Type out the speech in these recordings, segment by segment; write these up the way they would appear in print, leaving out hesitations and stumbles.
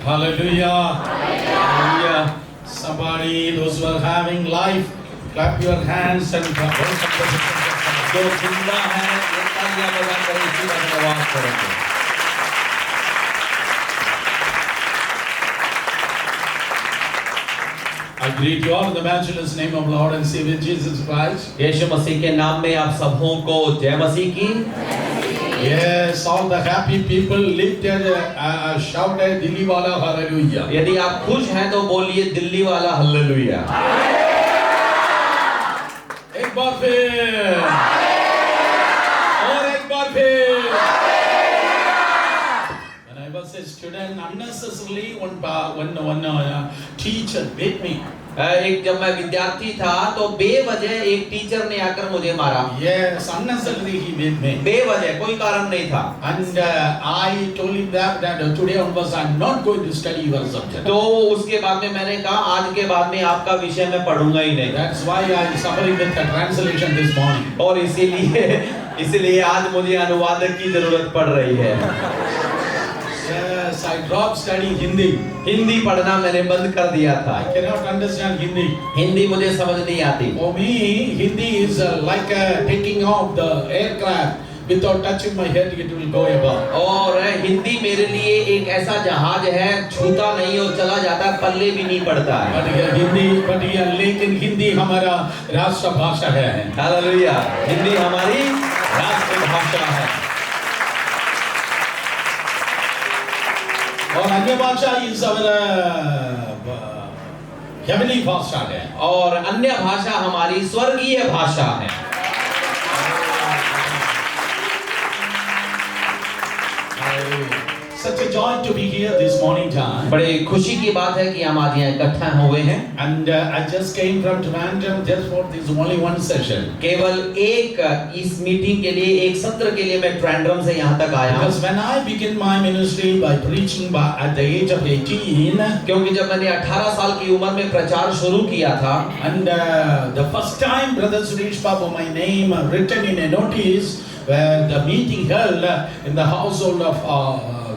Hallelujah. Hallelujah. Somebody, those who are having life, clap your hands and worship the Lord. जो जिंदा है वो तालियां बजाकर इसी का धन्यवाद करेंगे. I greet you all in the matchless name of Lord and Savior Jesus Christ. यीशु मसीह के नाम में आप सबों को जय मसीह की. Yes, all the happy people lifted shout a Delhi वाला hallelujah. यदि आप खुश हैं तो बोलिए दिल्ली वाला हालेलुया. एक बार फिर और एक बार फिर. When I was a student, unnecessarily one teacher beat me. एक जब मैं विद्यार्थी था तो बेवजह एक टीचर ने आकर मुझे मारा. Yes, unnecessarily he beat me. बेवजह कोई कारण नहीं था. And I told him that today onwards I'm not going to study your subject. तो उसके बाद में मैंने कहा आज के बाद में आपका विषय मैं पढ़ूंगा ही नहीं. That's why I am suffering with the translation this morning. और इसीलिए आज मुझे अनुवादक की जरूरत पड़ रही है. Yes, I dropped studying Hindi. Hindi पढ़ना मैंने बंद कर दिया था. I cannot understand Hindi. Hindi मुझे समझ नहीं आती. For me, Hindi is like taking off the aircraft. Without touching my head, it will go above. और हिंदी मेरे लिए एक ऐसा जहाज है, छूता नहीं और चला जाता, पल्ले भी नहीं पड़ता है. लेकिन हिंदी हमारा राष्ट्र भाषा है. हालेलुया. हिंदी हमारी राष्ट्र भाषा है. और अन्य भाषा इस हेवनली भाषा है. और अन्य भाषा हमारी स्वर्गीय भाषा है. Such a joy to be here this morning time. बड़े खुशी की बात है कि हम आज यहाँ इकट्ठा हुए हैं. And I just came from Trivandrum just for this only one session. केवल एक इस मीटिंग के लिए, एक सत्र के लिए मैं ट्रिवेंड्रम से यहाँ तक आया. Because when I began my ministry by preaching at the age of 18, क्योंकि जब मैंने 18 साल की उम्र में प्रचार शुरू किया था, and the first time Brother Suresh Babu, my name written in a notice where the meeting held in the household of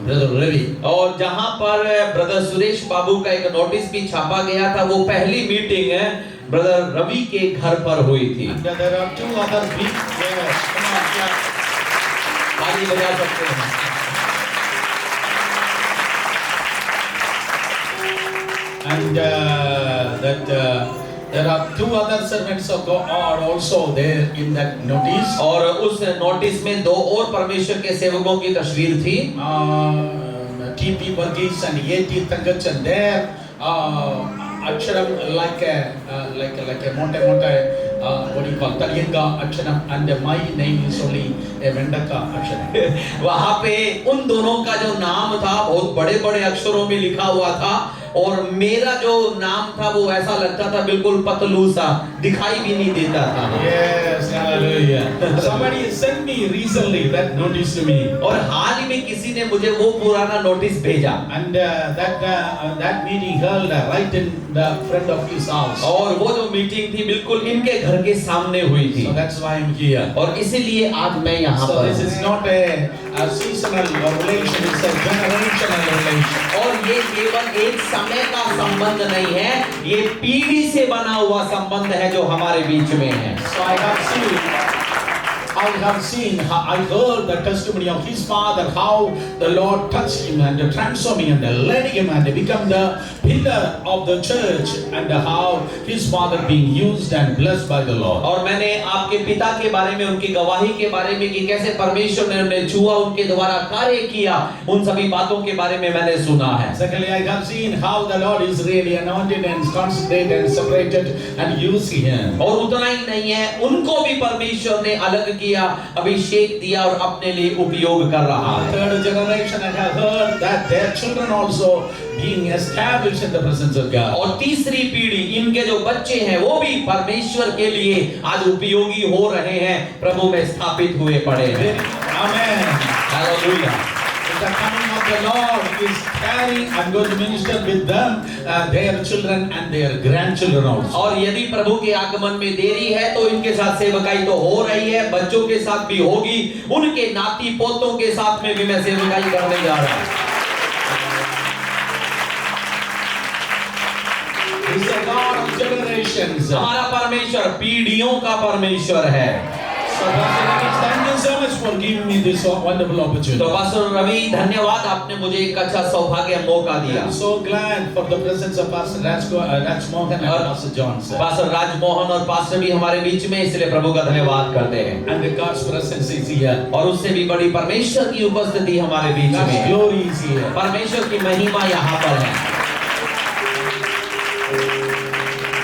Brother Ravi. और जहाँ पर ब्रदर सुरेश बाबू का एक नोटिस भी छापा गया था, वो पहली मीटिंग है ब्रदर रवि के घर पर हुई थी. And there are two other big yes, come on, yeah. ताली बजा सकते हैं. And there are two other servants of God also there in that notice. और उस नोटिस में दो और परमेश्वर के सेवकों की तस्वीर थी. T.P. Varghese and A.T. Thangachan there. Aksharam like a monte what do you call Talyenga Aksharam, and my name is only a Vendaka Aksharam. वहाँ पे उन दोनों का जो नाम था बहुत बड़े-बड़े अक्षरों में लिखा हुआ था, और मेरा जो नाम था वो ऐसा लगता था बिल्कुल पतलू सा, दिखाई भी नहीं देता था. Yes, hallelujah. Somebody sent me recently that notice to me. और हाल ही में किसी ने मुझे वो पुराना नोटिस भेजा. And that meeting held right in the front of his house. और वो जो मीटिंग थी बिल्कुल इनके घर के सामने हुई थी. So that's why I'm here. और इसीलिए आज मैं यहाँ So पर. this is not a seasonal relation, it's a generational relation. और ये केवल एक समय का संबंध नहीं है, ये पीढ़ी से बना हुआ संबंध है जो हमारे बीच में है. So I heard the testimony of his father, how the Lord touched him and transformed him and led him and become the pillar of the church, and how his father being used and blessed by the Lord. और मैंने आपके पिता के बारे में, उनकी गवाही के बारे में कि कैसे परमेश्वर ने उन्हें छुआ, उनके द्वारा कार्य किया, उन सभी बातों के बारे में मैंने सुना है. Secondly, I have seen how the Lord is really anointed and consecrated and separated and used him. और उतना ही नहीं है, उनको भी परमेश्वर ने अलग किया, अभिषेक दिया और अपने लिए उपयोग कर रहा है. Third generation, I have heard that their children also being established in the presence of God. और तीसरी पीढ़ी, इनके जो बच्चे हैं वो भी परमेश्वर के लिए आज उपयोगी हो रहे हैं, प्रभु में स्थापित हुए पड़े हैं. Amen. Hallelujah. The coming of the Lord is carrying. I'm going to minister with them, their children and their grandchildren also. और यदि प्रभु के आगमन में देरी है तो इनके साथ सेवकाई तो हो रही है, बच्चों के साथ भी होगी, उनके नाती पोतों के साथ में भी मैं सेवकाई करने जा रहा हूँ. is a God of generations. हमारा परमेश्वर पीढ़ियों का परमेश्वर है। So, Pastor Ravi, thank you so much for giving me this wonderful तो opportunity. पास्टर रवि धन्यवाद, आपने मुझे एक अच्छा सौभाग्य मौका दिया। I'm so glad for the presence of Pastor Raj Mohan and Pastor Johnson. Pastor Rajmohan और पास्टर भी हमारे बीच में, इसलिए प्रभु का धन्यवाद करते हैं। And the God's presence is here. और उससे भी बड़ी परमेश्वर की उपस्थिति हमारे बीच God's में, glory is here. परमेश्वर की महिमा यहाँ पर है।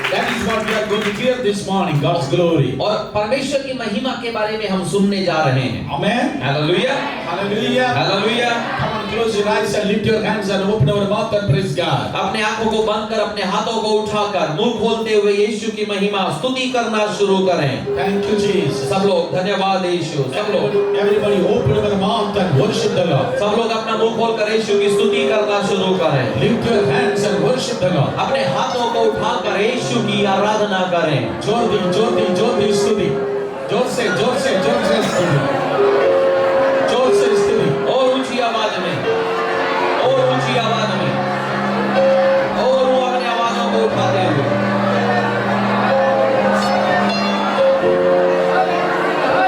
That is what we are going to hear this morning, God's glory. और परमेश्वर की महिमा के बारे में हम सुनने जा रहे हैं। Amen. Hallelujah, Hallelujah. Hallelujah. Come on, close your eyes and lift your hands and open our mouth and praise God. अपने आंखों को बंद कर, अपने हाथों को उठाकर, मुंह खोलते हुए यीशु की महिमा स्तुति करना शुरू करें। Thank you, Jesus. सब लोग धन्यवाद यीशु, सब लोग, Everybody open our mouth and worship the Lord. सब लोग अपना मुंह खोलकर यीशु की स्तुति करना शुरू करें। Lift your hands and worship the Lord. अपने हाथों को उठाकर यीशु की आराधना करें। ज्योति ज्योति ज्योति स्तुति, जोर से स्तुति, जोर से स्तुति, और ऊंची आवाज में, और ऊंची आवाज में, और वो अपने आवाजों को उठाते हुए।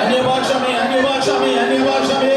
अन्य भाषा में, अन्य भाषा में, अन्य भाषा में।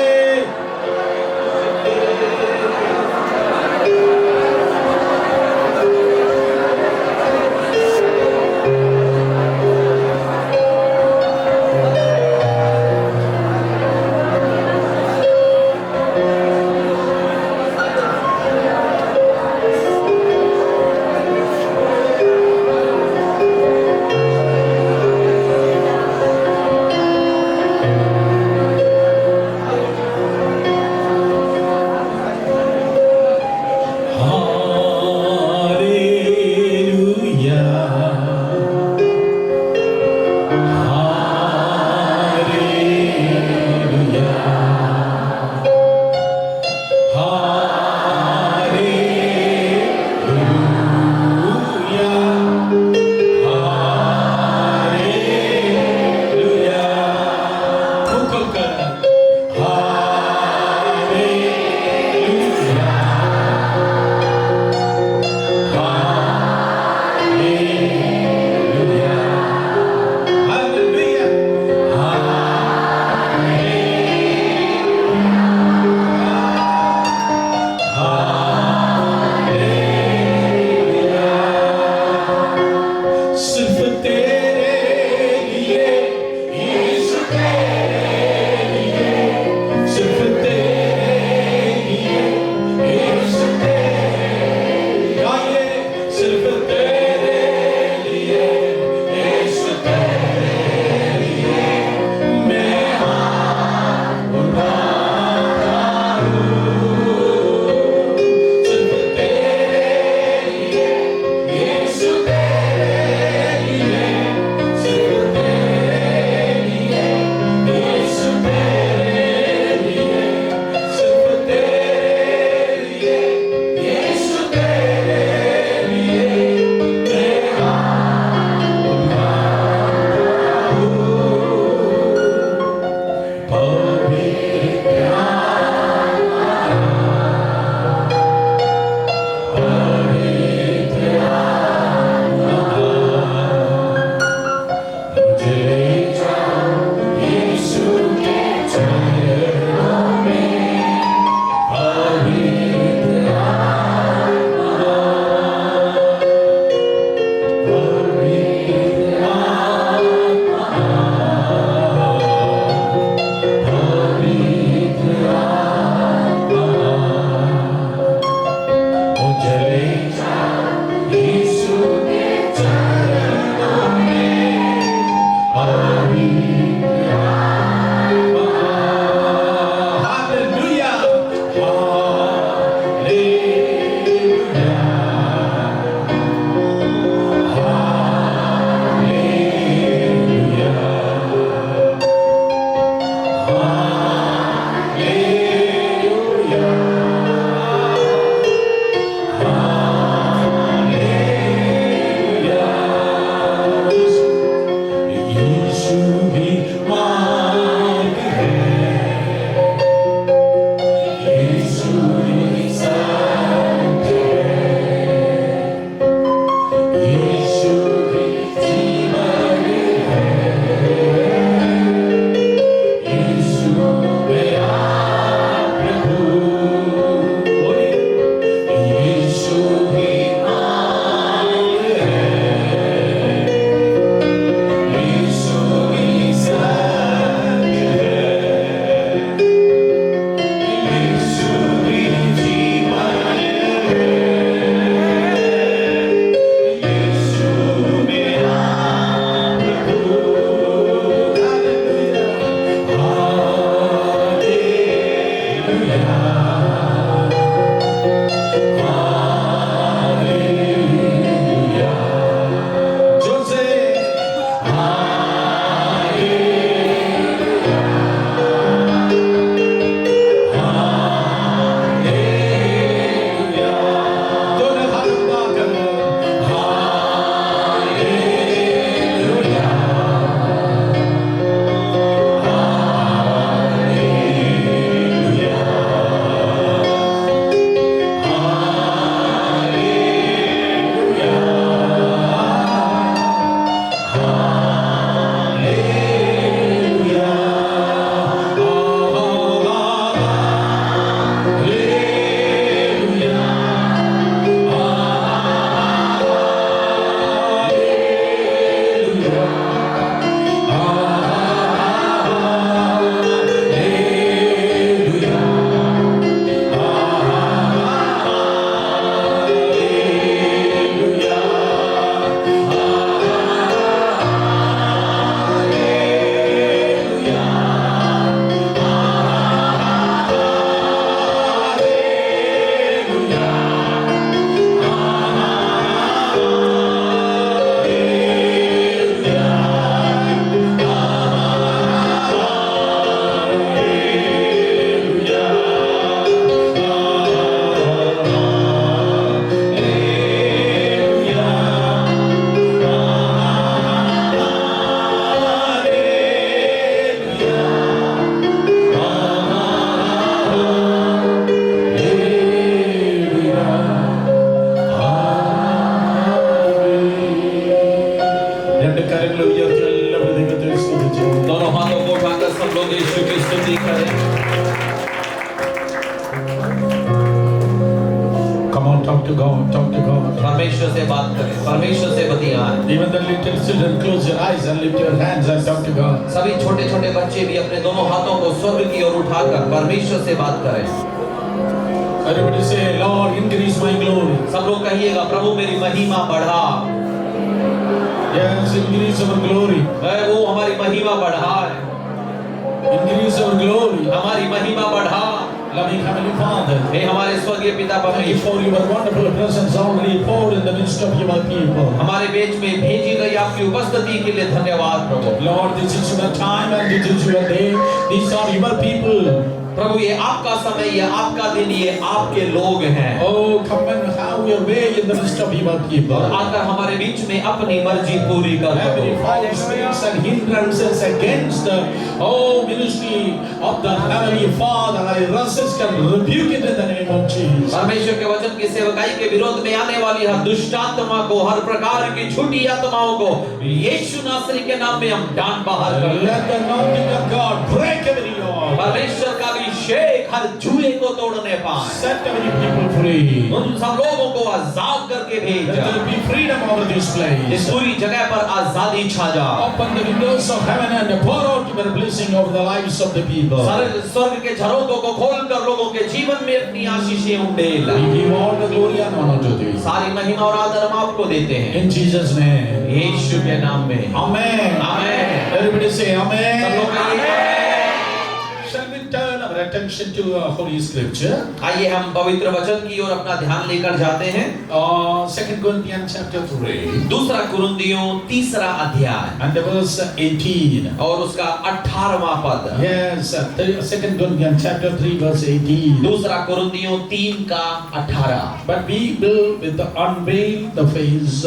to God, talk to God. परमेश्वर से बात करें, परमेश्वर से बतियाएं। Even the little children, close your eyes and lift your hands and talk to God. सभी छोटे छोटे बच्चे भी अपने दोनों हाथों को स्वर्ग की ओर उठाकर परमेश्वर से बात करें। Everybody say, Lord, increase my glory. सब लोग कहिएगा, प्रभु मेरी महिमा बढ़ा। Yes, increase our glory. वो हमारी महिमा बढ़ाए, Increase our glory. हमारी महिमा बढ़ा। Loving Heavenly Father, हे हमारे स्वर्गीय पिता thank you परमेश्वर, for your wonderful presence already poured in the midst of your people. हमारे बीच में भेजी गई आपकी उपस्थिति के लिए धन्यवाद प्रभु। Lord, this is your time and this is your day. These are your people. प्रभु ये आपका समय, ये आपका दिन, ये आपके लोग हैं। Oh, come and have your way in the midst of your people. आकर हमारे बीच में अपनी मर्जी पूरी कर Every दो। false spirits and hindrances against the ministry of the Heavenly Father, I resist and rebuke it in the name of Jesus. परमेश्वर के वचन की सेवकाई के विरोध में आने वाली हर दुष्ट आत्मा को, हर प्रकार की झूठी आत्माओं को यीशु नासरी के नाम में हम डांट बाहर कर दें। Let the anointing of God break every yoke. परमेश्वर का अभिषेक हर जुए को तोड़ने पाए। Set every people free. उन सब लोगों को आजाद करके भेज। Let there be freedom over this इस place. पूरी जगह पर आजादी छा जा। Open the windows of heaven and pour out your blessing over the lives of the people. स्वर्ग के झरोखों को खोलकर लोगों के जीवन में अपनी आशीषें उंडेल। We give all the glory and honor to thee. सारी महिमा और आदर हम आपको देते हैं In Jesus' name. यीशु के नाम में। Amen. आमेन। Everybody say सब लोग amen. कहिए, Shall we turn our attention to Holy Scripture? आइए हम पवित्र वचन की ओर अपना ध्यान लेकर जाते हैं। 2 Corinthians chapter 3 दूसरा कुरिन्थियों तीसरा अध्याय and verse 18. और उसका 18वां पद। Yes, 2 Corinthians chapter 3 verse 18. दूसरा कुरिन्थियों 3 का 18। But we will with the unveiled the face,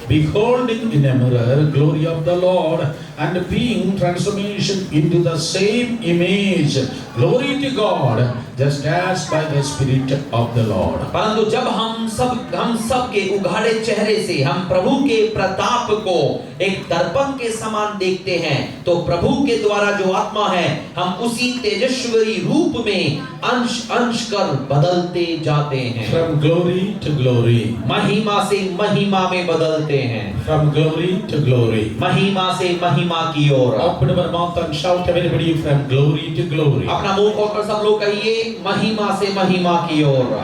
beholding in a mirror glory of the Lord, and being transformation into the same image, glory to God, just as by the Spirit of the Lord. परंतु जब हम सब के उघाड़े चेहरे से हम प्रभु के प्रताप को एक दर्पण के समान देखते हैं, तो प्रभु के द्वारा जो आत्मा है हम उसी तेजस्वी रूप में अंश अंश कर बदलते जाते हैं। From glory to glory. महिमा से महिमा में बदलते हैं। From glory to glory. महिमा से महिमा की ओर। Open our mouth and shout everybody from glory to glory. अपना मुंह खोलकर सब लोग कहिए, महिमा से महिमा की ओर।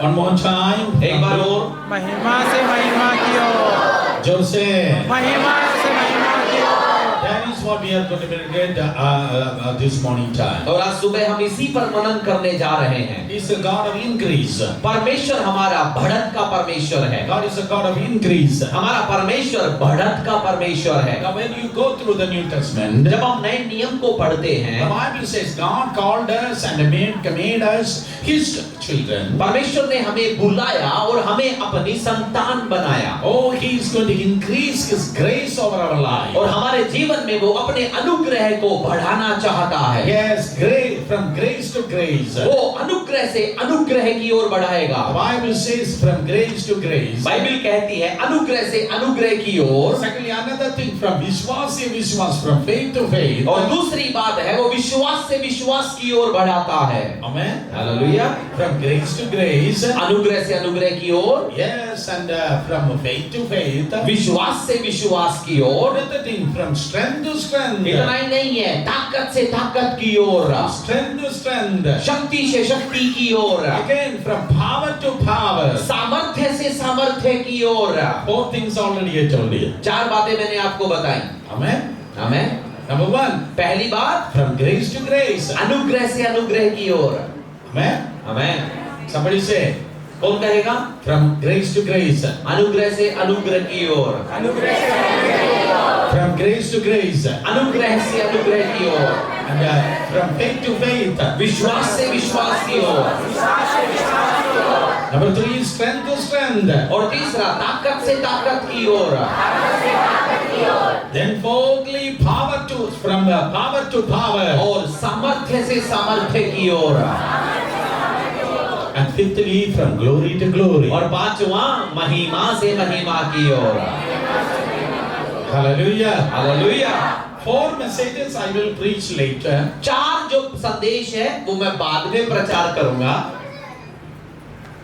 One more time. एक बार और। महिमा से महिमा की ओर, जोर से. महिमा से महिमा की ओर। That is what we are going to meditate this morning time. और आज सुबह हम इसी पर मनन करने जा रहे हैं। He is a God of increase. परमेश्वर हमारा बढ़त का परमेश्वर है। God is a God of increase. हमारा परमेश्वर बढ़त का परमेश्वर है। Now when you go through the New Testament, जब हम नए नियम को पढ़ते the हैं, Bible says God called us and made us His children. परमेश्वर ने हमें बुलाया और हमें अपनी संतान बनाया। Oh, He is going to increase His grace over our life. और हमारे जीवन में वो अपने अनुग्रह को बढ़ाना चाहता है। Yes, grace, from grace to grace. वो अनुग्रह से अनुग्रह की ओर बढ़ाएगा। The Bible says from grace to grace. Bible कहती है अनुग्रह से अनुग्रह की ओर। Secondly, another thing, from विश्वास से विश्वास, from faith to faith. और दूसरी बात है वो विश्वास से विश्वास की ओर बढ़ाता है। Amen. Hallelujah. From grace to grace. अनुग्रह से अनुग्रह की ओर, Yes, and from faith to faith. विश्वास से विश्वास की ओर। Another thing, from strength to strength. इतना ही नहीं है, ताकत से ताकत की ओर, Strength to strength. शक्ति से शक्ति की ओर, Again, from power to power. सामर्थ्य से सामर्थ्य की ओर। 4 things already I told you. 4 बातें मैंने आपको बताई। Amen. आमेन। Number 1, पहली बात, from grace to grace. अनुग्रह से अनुग्रह की ओर। Amen. आमेन। Somebody say, कौन कहेगा? from grace to grace. अनुग्रह से अनुग्रह की ओर, अनुग्रह से अनुग्रह की ओर, From grace to grace. अनुग्रह से अनुग्रह की ओर, And from faith to faith. विश्वास से विश्वास की ओर, विश्वास से विश्वास की ओर, Number 3, strength to strength. और तीसरा ताकत से ताकत की ओर, ताकत से ताकत की ओर, Then fourthly, from power to power. और सामर्थ्य से सामर्थ्य की ओर, And fifthly, from glory to glory. और पांचवा महिमा से महिमा की ओर। Hallelujah. Hallelujah. 4 messages I will preach later. 4 जो संदेश है वो मैं बाद में प्रचार करूंगा।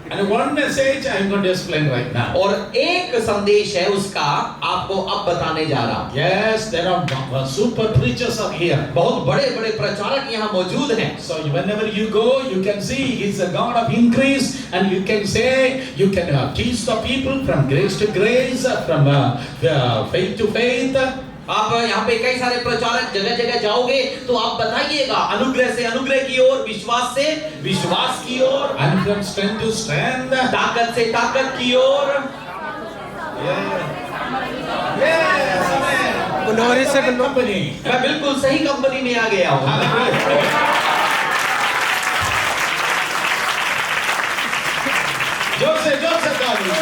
And one message I am going to explain right now. और एक संदेश है उसका आपको अब बताने जा रहा हूं। Yes, there are super preachers are here. बहुत बड़े बड़े प्रचारक यहाँ मौजूद हैं। So whenever you go, you can see He's a God of increase, and you can say, you can teach the people from grace to grace, from faith to faith. आप यहाँ पे कई सारे प्रचारक जगह जगह जाओगे तो आप बताइएगा अनुग्रह से अनुग्रह की ओर, विश्वास से विश्वास की ओर, And from strength to strength. ताकत से ताकत की ओर। Yes, amen. ग्लोरी से ग्लोरी। company. मैं बिल्कुल सही कंपनी में आ गया हूँ। Joseph Gandhi.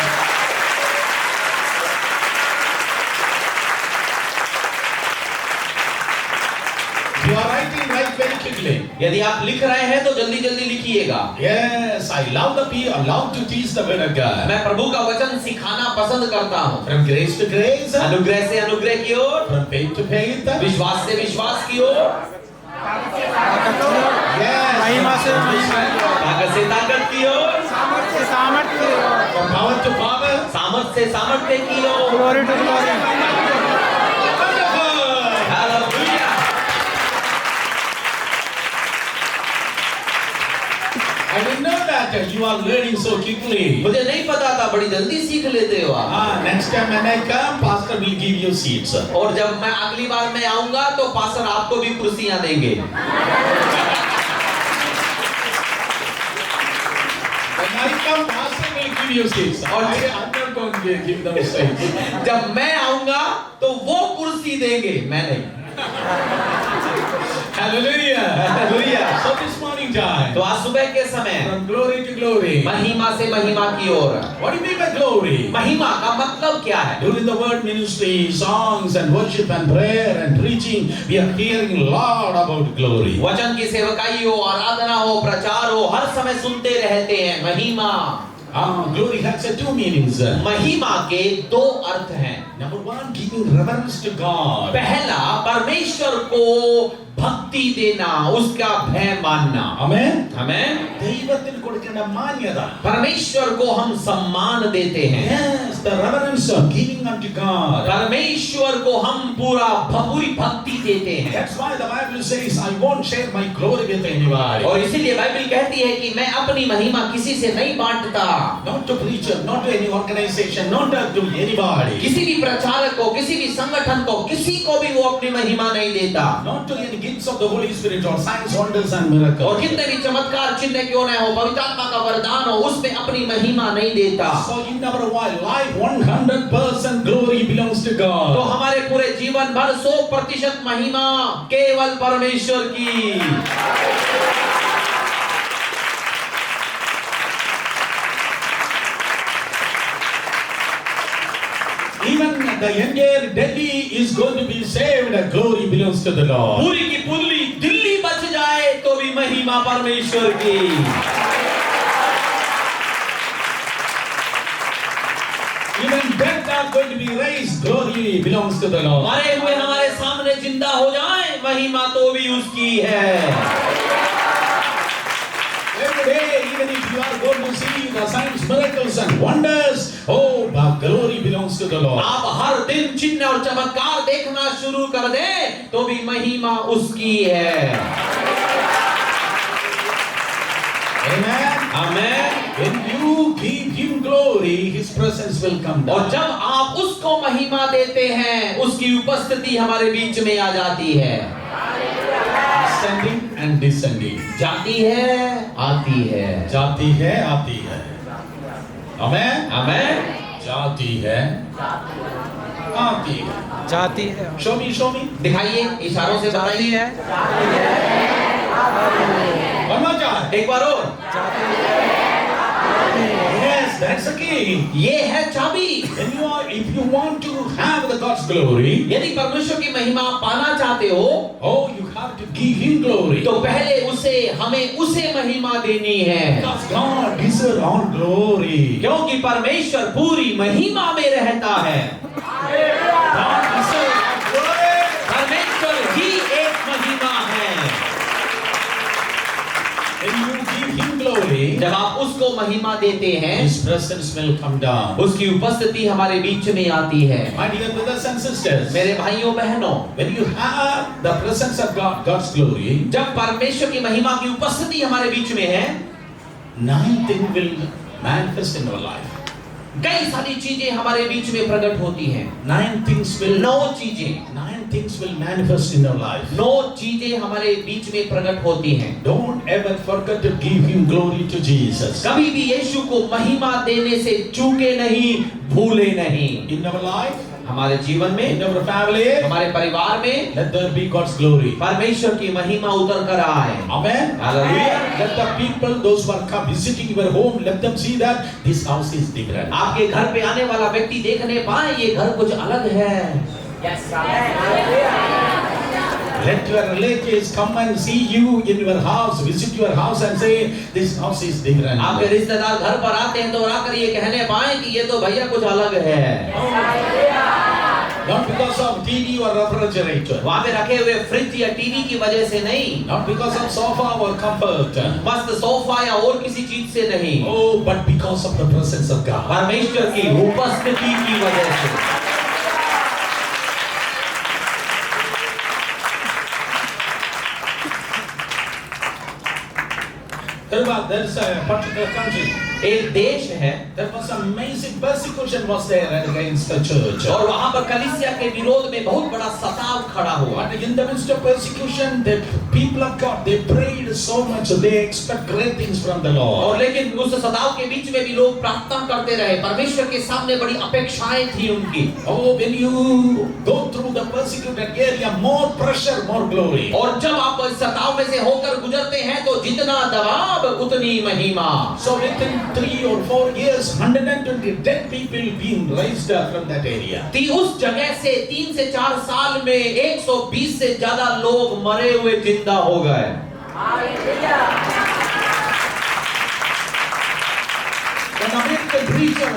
You are writing, write very quickly. यदि आप लिख रहे हैं तो जल्दी जल्दी लिखिएगा। Yes, I love to teach the word of God. मैं प्रभु का वचन सिखाना पसंद करता हूँ। From grace to grace, अनुग्रह से अनुग्रह की ओर, from faith to faith. विश्वास से विश्वास की ओर, Yes, महिमा से महिमा की ओर। ताकत से ताकत की ओर, सामर्थ्य से सामर्थ्य की ओर। from power to power. सामर्थ से सामर्थ्य की ओर। Glory to glory. Wonderful. Hallelujah. I didn't know that you are learning so quickly. मुझे नहीं पता था, बड़ी जल्दी सीख लेते हो आप। Next time when I come, pastor will give you seats. और जब मैं अगली बार मैं आऊंगा तो पास्टर आपको भी कुर्सियां देंगे। When I come, pastor will give you seats. और I'm not going to give them seats. जब मैं आऊंगा तो वो कुर्सी देंगे, मैं नहीं। Hallelujah. Hallelujah. So this morning time, तो आज सुबह के समय from glory to glory. महिमा से महिमा की ओर। What do you mean by glory? महिमा का मतलब क्या है? During the word ministry, songs and worship and prayer and preaching, we are hearing a lot about glory. वचन की सेवकाई हो, आराधना हो, प्रचार हो, हर समय सुनते रहते हैं महिमा। Glory has two meanings. महिमा के दो अर्थ हैं। Number one, giving reverence to God. पहला, परमेश्वर को भक्ति देना, उसका भय मानना। Amen. हमें ദൈവത്തിന് കൊടുക്കേണ്ട മാന്യത. परमेश्वर को हम सम्मान देते हैं। Yes, the reverence of giving unto God. परमेश्वर को हम पूरी भक्ति देते हैं। That's why the Bible says, I won't share my glory with anybody. और इसीलिए बाइबल कहती है कि मैं अपनी महिमा किसी से नहीं बांटता। Not to preacher, not to any organization, not to anybody. किसी भी प्रचारक को, किसी भी संगठन को, किसी को भी वो अपनी महिमा नहीं देता। Not to any gifts of the Holy Spirit or signs, wonders and miracles. और कितने भी चमत्कार चिन्ह क्यों न हो, पवित्र आत्मा का वरदान हो, उसमें अपनी महिमा नहीं देता। So in our life, 100% glory belongs to तो God. हमारे पूरे जीवन भर 100% महिमा केवल परमेश्वर की। Even the entire Delhi is going to be saved. Glory belongs to the Lord. पूरी की पूरी दिल्ली बच जाए तो भी महिमा परमेश्वर की। Even dead are going to be raised. Glory belongs to the Lord. मरे हुए हमारे सामने जिंदा हो जाए, महिमा तो भी उसकी है। Every day, even if you are going to see the signs, miracles and wonders, oh, but glory belongs to the Lord. आप हर दिन चिन्ह और चमत्कार देखना शुरू कर दे तो भी महिमा उसकी है। Amen. Amen. When you give Him glory, His presence will come और down. जब आप उसको महिमा देते हैं, उसकी उपस्थिति हमारे बीच में आ जाती है। Ascending and descending. जाती है, आती है। जाती है, आती है. Amen. आमेन। जाती है, आती है. जाती है। Show me, show me. दिखाइए, इशारों से जाती बताइए। है। One more time. एक बार और। Yes, that's the key. ये है चाबी। If you want to have the God's glory, यदि परमेश्वर की महिमा पाना चाहते हो, oh, you have to give Him glory. तो पहले हमें उसे महिमा देनी है। Because God deserves all glory. क्योंकि परमेश्वर पूरी महिमा में रहता है। God deserves all glory. परमेश्वर ही एक महिमा है। When you give Him glory, जब आप उसको महिमा देते हैं, His presence will come down. उसकी उपस्थिति हमारे बीच में आती है। My dear brothers and sisters, मेरे भाइयों बहनों, when you have the presence of God, God's glory, जब परमेश्वर की महिमा की उपस्थिति हमारे बीच में है, 9 things will manifest in our life. कई सारी चीजें हमारे बीच में प्रकट होती हैं। 9 things will 9 चीजें 9 things will manifest in our life. 9 चीजें हमारे बीच में प्रकट होती हैं। Don't ever forget to give Him glory to Jesus. कभी भी यीशु को महिमा देने से चूके नहीं, भूले नहीं। In our life, हमारे जीवन में, in our family, हमारे परिवार में let there be God's glory. परमेश्वर की महिमा उतर कर आए। Amen. Hallelujah. Let the people, those who are come visiting your home, let them see that this house is different. आपके घर पे आने वाला व्यक्ति देखने पाए ये घर कुछ अलग है। Let your relatives come and see you in your house, visit your house and say, this house is different. आपके रिश्तेदार घर पर आते हैं तो आकर ये कहने पाए कि ये तो भैया कुछ अलग है। Not because of TV or refrigerator. वहाँ पे रखे हुए फ्रिज या टीवी की वजह से नहीं, Not because of sofa or comfort. मस्त सोफा या और किसी चीज से नहीं, Oh, but because of the presence of God. परमेश्वर की उपस्थिति की वजह से। There's a particular country. एक देश है, There was amazing persecution was there against the church. और वहाँ पर कलीसिया के विरोध में बहुत बड़ा सताव खड़ा हुआ। But in the midst of persecution, the people of God, they prayed so much, they expect great things from the और Lord. लेकिन उस सताव के बीच में भी लोग प्रार्थना करते रहे, परमेश्वर के सामने बड़ी अपेक्षाएं थी उनकी। Oh, when you go through the persecuted area, more pressure, more glory. और जब आप इस सताव में से होकर गुजरते हैं तो जितना दबाव उतनी महिमा। So within 3 or 4 years, 120 dead people being raised up from that area. उस जगह से 3 से 4 साल में 120 से ज्यादा लोग मरे हुए जिंदा हो गए। An American preacher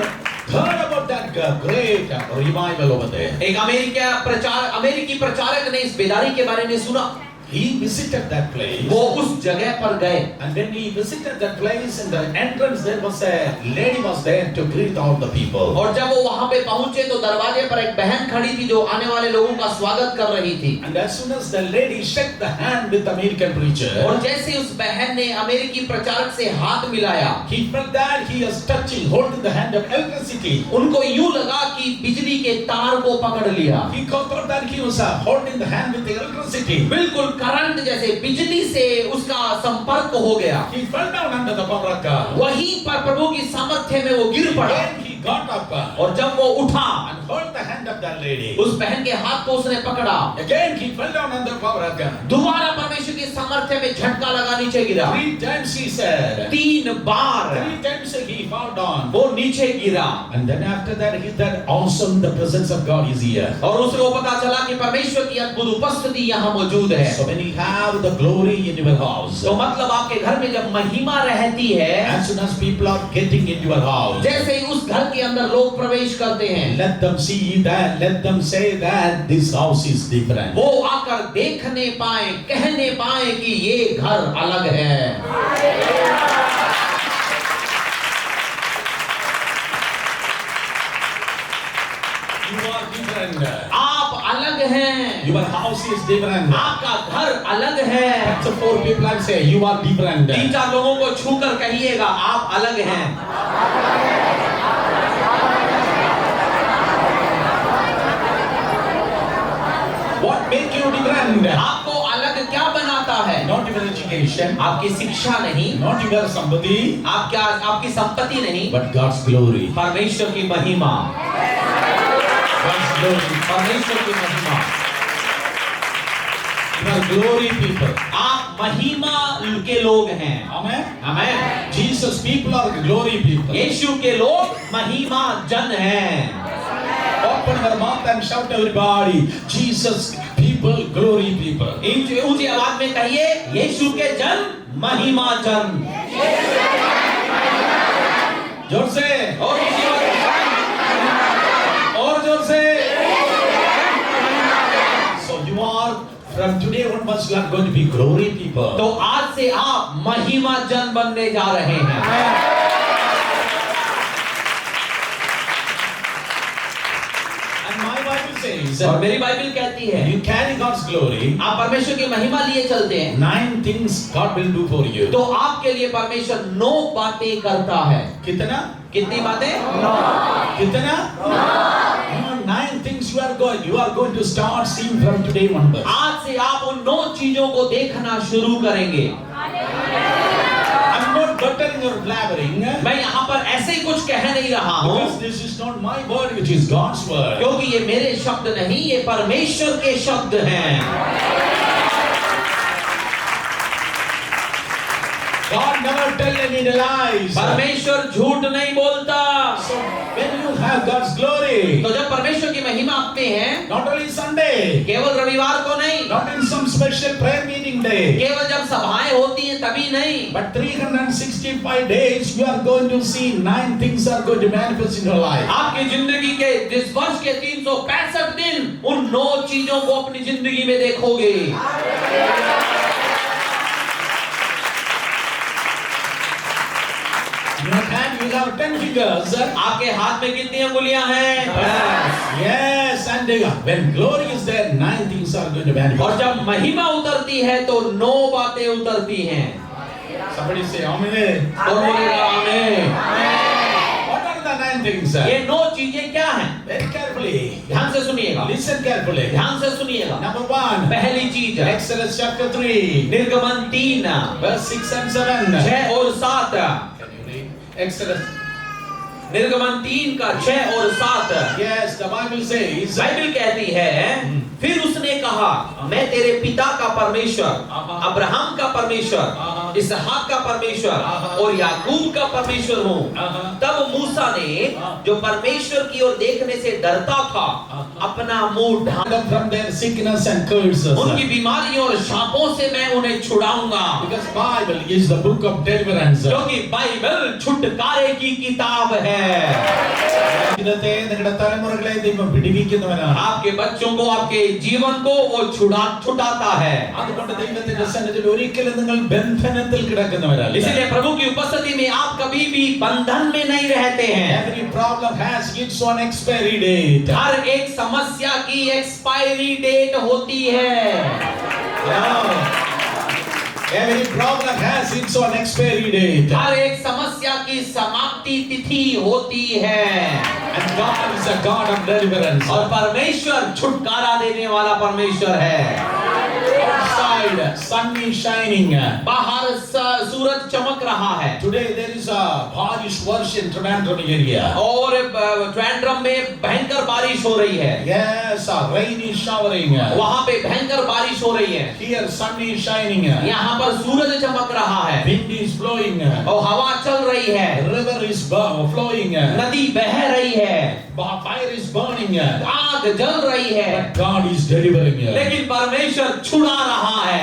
heard about that great revival over there. एक अमेरिकी प्रचारक ने इस बेदारी के बारे में सुना। He visited that place. वो उस जगह पर गए। And when he visited that place, in the entrance there was a lady was there to greet all the people. और जब वो वहाँ पे पहुँचे तो दरवाजे पर एक बहन खड़ी थी जो आने वाले लोगों का स्वागत कर रही थी। And as soon as the lady shook the hand with the American preacher, और जैसे उस बहन ने अमेरिकी प्रचारक से हाथ मिलाया, he felt that he was touching, holding the hand of electricity. उनको यूं लगा कि बिजली के तार को पकड़ लिया। He thought that he was holding the hand with the electricity. बिल्कुल करंट जैसे बिजली से उसका संपर्क हो गया। He fell down under the power of God. वहीं पर प्रभु की सामर्थ्य में वो गिर पड़ा। Then he got up और जब वो उठा and held the hand of that lady. उस बहन के हाथ को उसने पकड़ा। Again he fell down under the power of God. दोबारा परमेश्वर की सामर्थ्य में झटका लगा नीचे गिरा। 3 times he said. 3 bar 3 times he fell down. वो नीचे गिरा। And then after that he said, awesome, the presence of God is here. और उसको पता चला कि परमेश्वर की अद्भुत उपस्थिति यहाँ मौजूद है। So when you have the glory in your house, तो मतलब आपके घर में जब महिमा रहती है, as soon as people are getting in your house, जैसे ही उस घर के अंदर लोग प्रवेश करते हैं, let them see that, let them say that this house is different. वो आकर देखने पाए, कहने पाए कि ये घर अलग है। You are different. आप अलग हैं। Your house is different. आपका घर अलग है। So 4 people and say, you are different. 3-4 लोगों को छूकर कहिएगा आप अलग हैं। What make you different? आपको अलग क्या बनाता है? Not your education, आपकी शिक्षा नहीं, not your somebody, आपकी संपत्ति नहीं, but God's glory. परमेश्वर की महिमा। God's glory. परमेश्वर की महिमा। You are glory people. आप महिमा के लोग हैं। Amen. Amen. Jesus people are glory people. यीशु के लोग महिमा जन हैं। Open your mouth and shout everybody. Jesus people, glory people. ऊंची आवाज में कहिए यीशु के जन महिमा जन। जोर से और ऊंची आवाज में और जोर से. So you are from today onwards you are going to be glory people. तो आज से आप महिमा जन बनने जा रहे हैं। And my Bible says, और मेरी बाइबल कहती है you carry God's glory. आप परमेश्वर की महिमा लिए चलते हैं 9 things God will do for you. तो आपके लिए परमेश्वर 9 बातें करता है। कितना? कितनी बातें? कितना? 9 things you are going to start seeing from today onwards. आज से आप उन 9 चीजों को देखना शुरू करेंगे। I'm not buttering or blabbering. मैं यहाँ पर ऐसे ही कुछ कह नहीं रहा हूँ, Because this is not my word, it is God's word. क्योंकि ये मेरे शब्द नहीं, ये परमेश्वर के शब्द हैं। God never tell any lies. परमेश्वर झूठ नहीं बोलता। So when you have God's glory, तो जब परमेश्वर की महिमा आप में है, not only Sunday, केवल रविवार को नहीं, not in some special prayer meeting day, केवल जब सभाएं होती हैं तभी नहीं, but 365 days you are going to see 9 things are going to manifest in your life. आपकी जिंदगी के इस वर्ष के 365 दिन उन 9 चीजों को अपनी जिंदगी में देखोगे। In your hand you have 10 fingers. आपके हाथ में कितनी अंगुलियां हैं? Yes, and when glory is there, 9 things are going to manifest. और जब महिमा उतरती है तो 9 बातें उतरती हैं। Somebody say Amen. कौन बोलेगा आमीन? What are the 9 things? ये 9 चीजें क्या हैं? Very carefully. ध्यान से सुनिएगा। Listen carefully. ध्यान से सुनिएगा। Number 1. पहली चीज है Exodus chapter 3, निर्गमन 3 verse 6 and 7. 6 और 7। Can you read? Exodus. निर्गमन 3 का 6 और 7। Yes, the Bible says. Bible कहती है, फिर उसने कहा, मैं तेरे पिता का परमेश्वर, अब्राहम का परमेश्वर, इसहाक का परमेश्वर और याकूब का परमेश्वर हूँ। तब मूसा ने, जो परमेश्वर की ओर देखने से डरता था, अपना मुंह Dhaka. From their sickness and curses. उनकी बीमारियों और शापों से मैं उन्हें छुड़ाऊंगा। Because Bible is the book of deliverance. क्योंकि बाइबल छुटकारे की किताब है। ഇന്നത്തെ നിങ്ങളുടെ തലമുറകളെ ദൈവം പിടിവിക്കുന്നവനാണ്. आपके बच्चों को, आपके जीवन को वो छुड़ाता है। അതുകൊണ്ട് ദൈവത്തിന്റെ സന്നിധിയിൽ ഒരിക്കലും നിങ്ങൾ ബന്ധനത്തിൽ കിടക്കുന്നവരല്ല. इसलिए प्रभु की उपस्थिति में आप कभी भी बंधन में नहीं रहते हैं। Every problem has its own expiry date. हर एक समस्या की एक्सपायरी डेट होती है। Every problem has its own expiry date. हर एक समस्या की समाप्ति तिथि होती है। And God is a God of deliverance. और परमेश्वर छुटकारा देने वाला परमेश्वर है। Outside, sun is shining. बाहर सूरज चमक रहा है। Today there is a बारिश वर्ष in Trivandrum area. और ट्रैंड्रम में भयंकर बारिश हो रही है। Yes, a rain is showering. वहाँ पे भयंकर बारिश हो रही है। Here sun is shining. यहाँ पर सूरज चमक रहा है। Wind is blowing. और हवा चल रही है। River is flowing. नदी बह रही है। Fire is burning. आग जल रही है। But God is delivering. लेकिन परमेश्वर छुड़ा रहा है।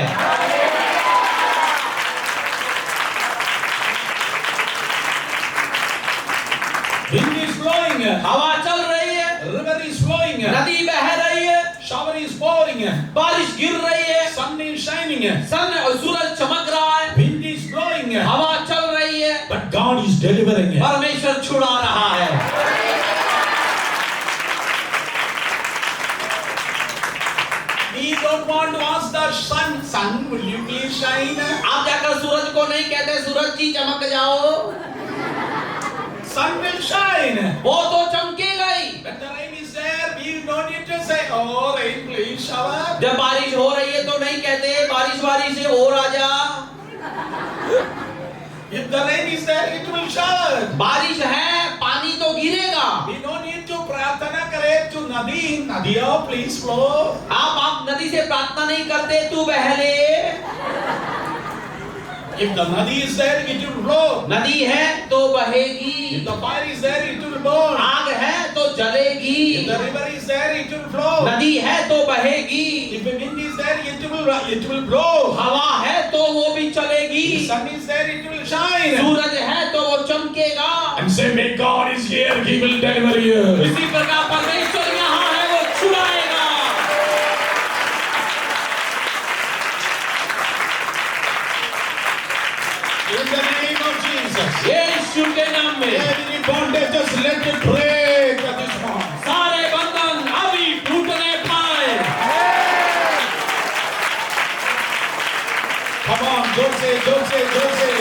Wind is blowing. हवा चल रही है। River is flowing. नदी बह रही है। Shower is pouring. बारिश गिर रही है। Sun is shining. सन और सूरज चमक रहा है। Wind is blowing. हवा चल रही है। But God is delivering. परमेश्वर छुड़ा रहा है। We don't want to ask the sun, will you please shine? आप जाकर सूरज को नहीं कहते, सूरज जी चमक जाओ। Sun will shine. वो तो चमकेगा ही। When the rain is there, we don't need to say, oh rain, please shower. जब बारिश हो रही है तो नहीं कहते, बारिश बारिश है हो राजा। If the rain is there, it will shower. बारिश है, पानी तो गिरेगा। We don't need to प्रार्थना करें to नदी, नदियों please flow. आप नदी से प्रार्थना नहीं करते, तू बह ले। If the nadi is there, it will flow. नदी है तो बहेगी। If the fire is there, it will burn. आग है तो जलेगी। If the river is there, it will flow. नदी है तो बहेगी। If the wind is there, it will blow. हवा है तो वो भी चलेगी। If the sun is there, it will shine. सूरज है तो वो चमकेगा। And say, may God is here, He will deliver you. इसी प्रकार परमेश्वर यहाँ है, वो छुड़ाएगा। यीशु के नाम में Every bondage, just let it break at this moment. सारे बंधन अभी टूटने पाए। Come on, जोर से, जोर से, जोर से.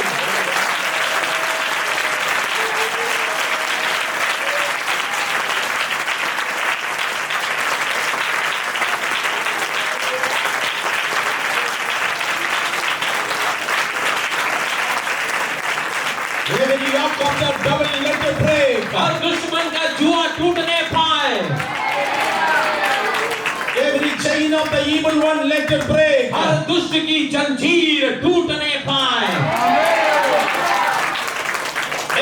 Every yoke of the devil, let it break. और दुश्मन का जुआ टूटने पाए। Every chain of the evil one, let it break. हर दुष्ट की जंजीर टूटने पाए।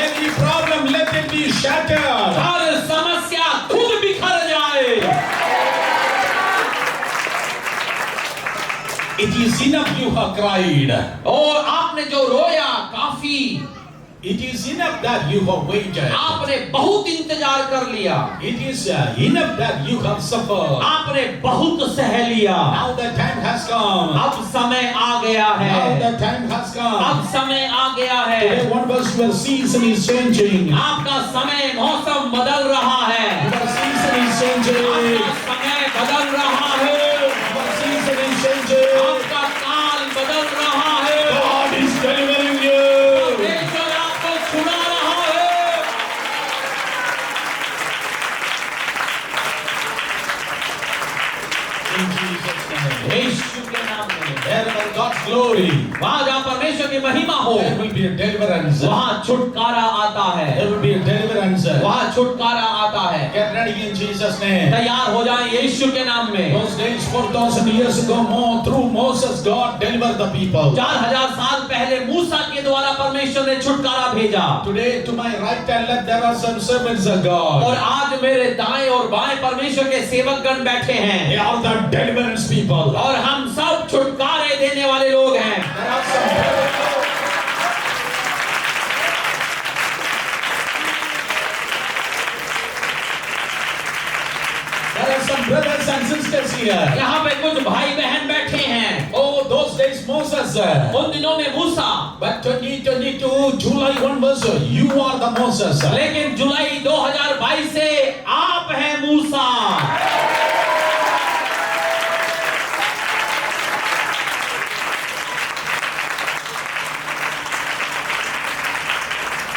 Every problem, let it be shattered. हर समस्या खुद बिखर जाए। It is enough you have cried. और आपने जो रोया काफी, It is enough that you have waited. आपने बहुत इंतजार कर लिया, It is enough that you have suffered. आपने बहुत सह लिया। Now the time has come. अब समय आ गया Now है, the time has come. अब समय आ गया है। Today, what was your season is changing. आपका समय मौसम बदल रहा है, Your season is changing. आपका समय बदल रहा है, Your season is changing. आपका काल बदल रहा है। God is delivering you. परमेश्वर आपको छुड़ा रहा है। In Jesus' name. यीशु के नाम में Wherever God's glory, वहाँ जहाँ परमेश्वर की महिमा हो, there will be a deliverance. वहाँ छुटकारा आता है, There will be a deliverance. वहाँ छुटकारा आता है। Get ready in Jesus' name. तैयार हो जाए यीशु के नाम में। Those days 4,000 years ago, more through Moses, God delivered the people. 4000 साल पहले मूसा के द्वारा परमेश्वर ने छुटकारा भेजा। Today, to my right and left, there are some servants of God. और आज मेरे दाएं और बाएं परमेश्वर के सेवकगण बैठे हैं, They are the deliverance people. और हम सब छुटकारे देने वाले लोग हैं। There are some There are some brothers and sisters here. यहाँ पे कुछ भाई बहन बैठे हैं। Oh, those days Moses. उन दिनों में मूसा, But 2022, July 1 was you are the Moses. लेकिन जुलाई 2022 से आप हैं मूसा।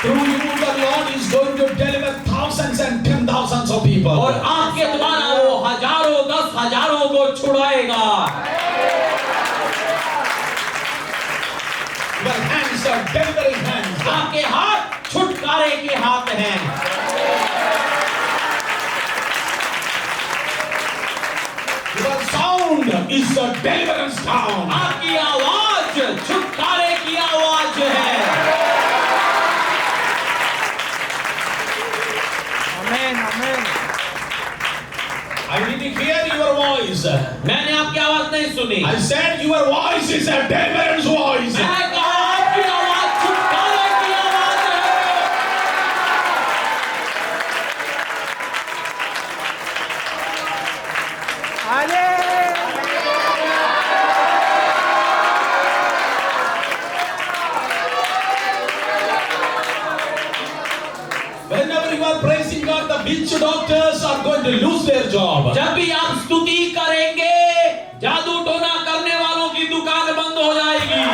Through you, the Lord is going to deliver thousands and 10,000s of people. और आपके द्वारा वो हजारों 10,000 को छुड़ाएगा। Your hands are delivering hands. आपके हाथ छुटकारे के हाथ हैं। Your sound is a deliverance sound. आपकी आवाज छुटकारे की आवाज है। Amen, amen. I didn't hear your voice. मैंने आपकी आवाज नहीं सुनी। I said your voice is a deliverance voice. मैंने कहा आपकी आवाज छुटकारे की आवाज है। Whenever you are praising God, the witch doctors are going to lose their job. जब भी आप स्तुति करेंगे, जादू टोना करने वालों की दुकान बंद हो जाएगी।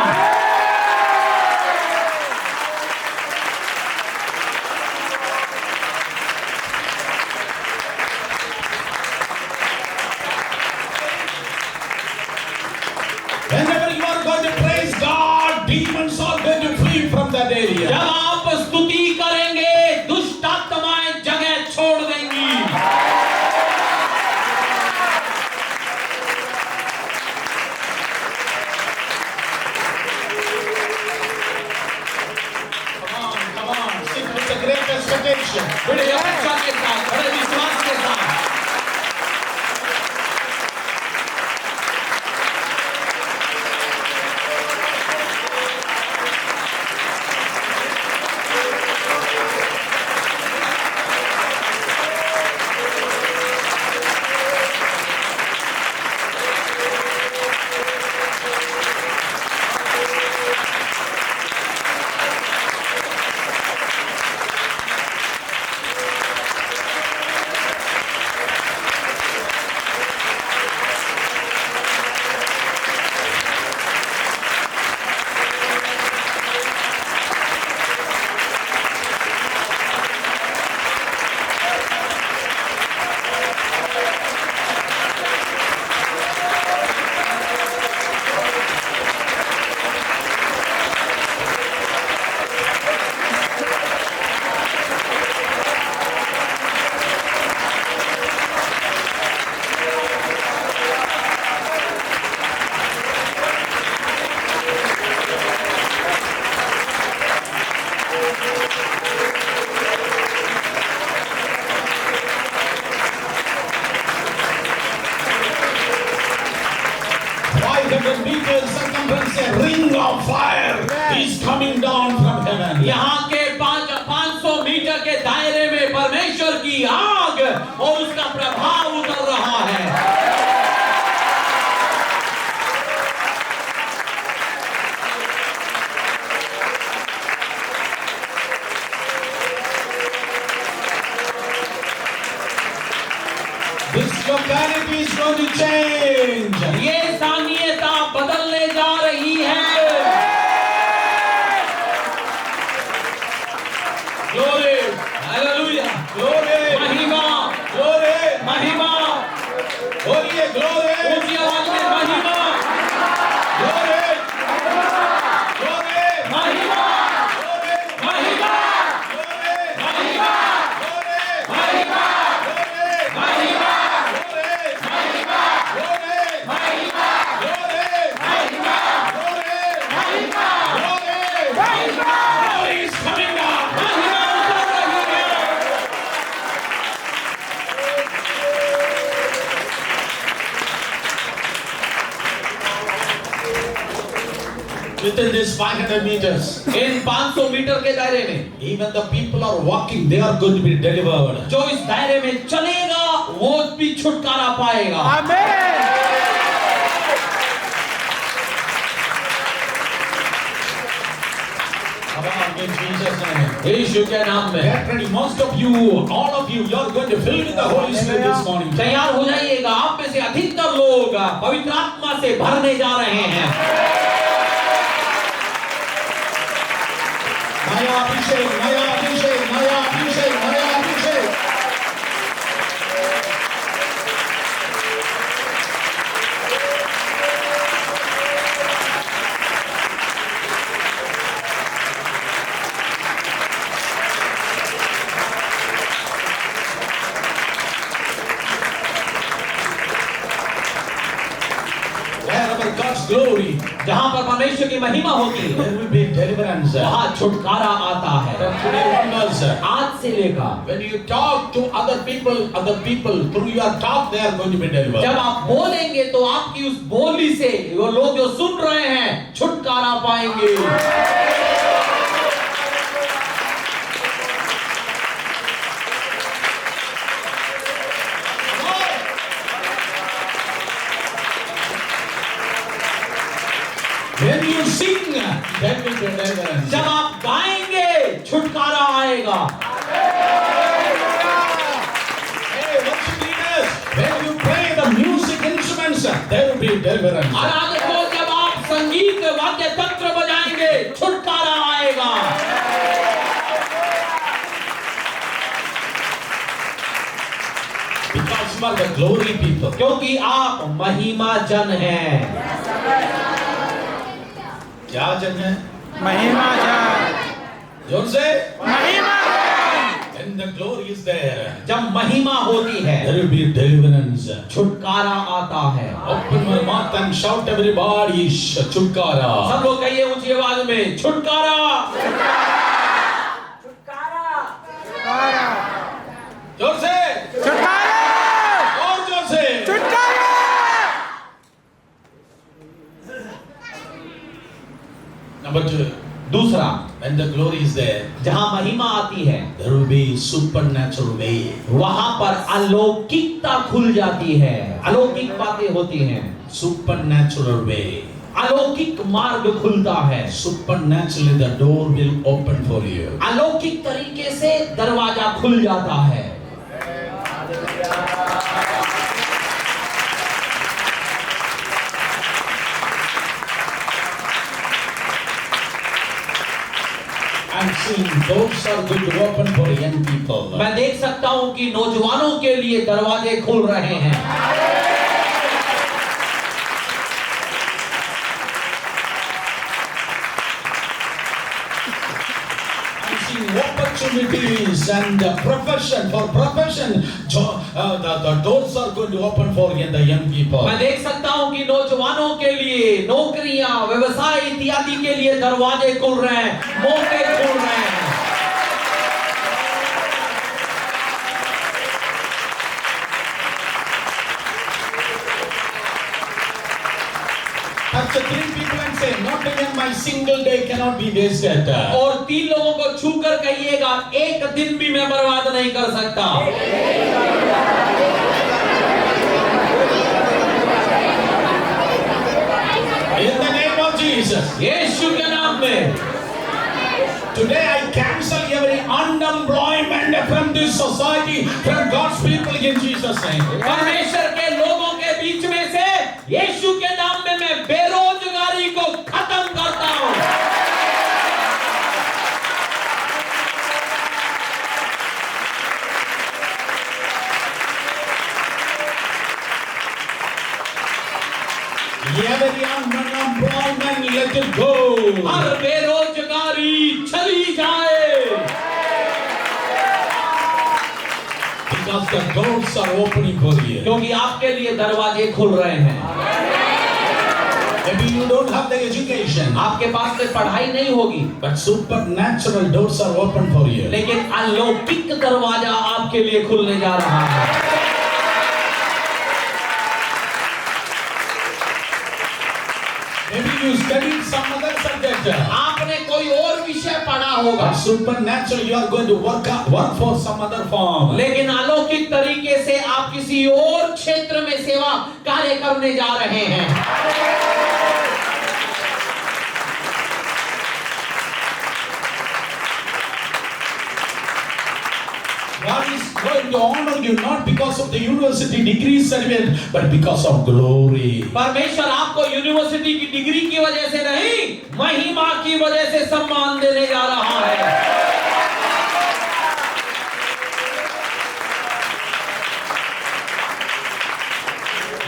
Whenever you are going to praise God, demons are going to flee from that जब area. आप स्तुति करेंगे, दुष्ट आत्माएं जगह छोड़ देंगी। Come on, sing with a great expectation. बड़े अपेक्षा के साथ, बड़े विश्वास के साथ। coming down from heaven. यहाँ के 500 मीटर के दायरे में परमेश्वर की आग और उसका प्रभाव उतर रहा है। This locality is going to change. ये स्थानीयता बदलने जा रही है। Glory, हालेलुया, glory, महिमा, glory, महिमा, बोलिए glory, ऊंची आवाज में महिमा, glory, glory, महिमा, glory, महिमा, glory, महिमा, glory, महिमा, glory, महिमा, glory, महिमा, glory, महिमा, glory, महिमा, glory, महिमा, glory, महिमा, glory is coming down. महिमा उतर रही है। Within this 500 meters, इन 500 मीटर के दायरे में even the people are walking, they are going to be delivered. जो इस दायरे में चलेगा वो भी छुटकारा पाएगा। आमेन। Come on, in Jesus' name. यीशु के नाम में Get ready. Most of you, all of you, you are going to fill with the Holy Spirit this morning. तैयार हो जाइएगा। आप में से अधिकतर लोग पवित्र आत्मा से भरने जा रहे हैं। नया अभिषेक, नया अभिषेक, नया अभिषेक, नया अभिषेक। Wherever God's glory, जहाँ पर परमेश्वर की महिमा होती है there will be deliverance. वहाँ छुटकारा आता है। From today onwards, आज से लेकर when you talk to other people through your talk, they are going to be delivered. जब आप बोलेंगे तो आपकी उस बोली से वो लोग जो सुन रहे हैं छुटकारा पाएंगे। When you sing, there will be deliverance. जब आप गाएंगे छुटकारा आएगा। Hey, worship leaders, when you play the music instruments, there will be deliverance. आराधकों जब आप संगीत वाद्य तंत्र बजाएंगे छुटकारा आएगा। Because you are the glory people. क्योंकि आप महिमा जन हैं। क्या जन है? महिमा जान। जोर से? महिमा जान। When the glory is there, जब महिमा होती है there will be deliverance. छुटकारा आता है। Open your mouth and shout everybody, छुटकारा. सब लोग कहिए ऊंची आवाज में छुटकारा। छुटकारा। जोर से? छुटकारा। और जोर से? छुटकारा। Number 2, दूसरा, when the glory is there, जहाँ महिमा आती है there will be supernatural way. वहां पर अलौकिकता खुल जाती है। अलौकिक बातें होती हैं। Supernatural way. अलौकिक मार्ग खुलता है। Supernaturally, the door will open for you. अलौकिक तरीके से दरवाजा खुल जाता है। I'm seeing doors are going to open for young people. मैं देख सकता हूं कि नौजवानों के लिए दरवाजे खुल रहे हैं। I'm seeing opportunities and profession. For profession, the doors are going to open for the young people. मैं देख सकता हूं कि नौजवानों के लिए नौकरियां, व्यवसाय इत्यादि के लिए दरवाजे खुल रहे हैं, मौके खुल रहे हैं। Touch 3 people and say, not in my single day cannot be wasted. और 3 लोगों को छू कर कहिएगा, एक दिन भी मैं बर्बाद नहीं कर सकता। In the name of Jesus. यीशु के नाम में Today I cancel every unemployment from this society, from God's people in Jesus' name. परमेश्वर के लोगों के बीच में से यीशु के नाम में मैं बेरोजगारी को खत्म करता हूं। Every unemployment, let it go. हर बेरोजगारी चली जाए, Because the doors are opening for you. क्योंकि आपके लिए दरवाजे खुल रहे हैं। Maybe you don't have the education, आपके पास में पढ़ाई नहीं होगी, but supernatural doors are open for you. लेकिन अलौकिक दरवाजा आपके लिए खुलने जा रहा है। Maybe you studied some other subject. आपने कोई और विषय पढ़ा होगा, But supernatural, you are going to work for some other form. लेकिन अलौकिक तरीके से आप किसी और क्षेत्र में सेवा कार्य करने जा रहे हैं। God is going to honor you not because of the university degree certificate, but because of glory. परमेश्वर आपको यूनिवर्सिटी की डिग्री की वजह से नहीं, महिमा की वजह से सम्मान देने जा रहा है।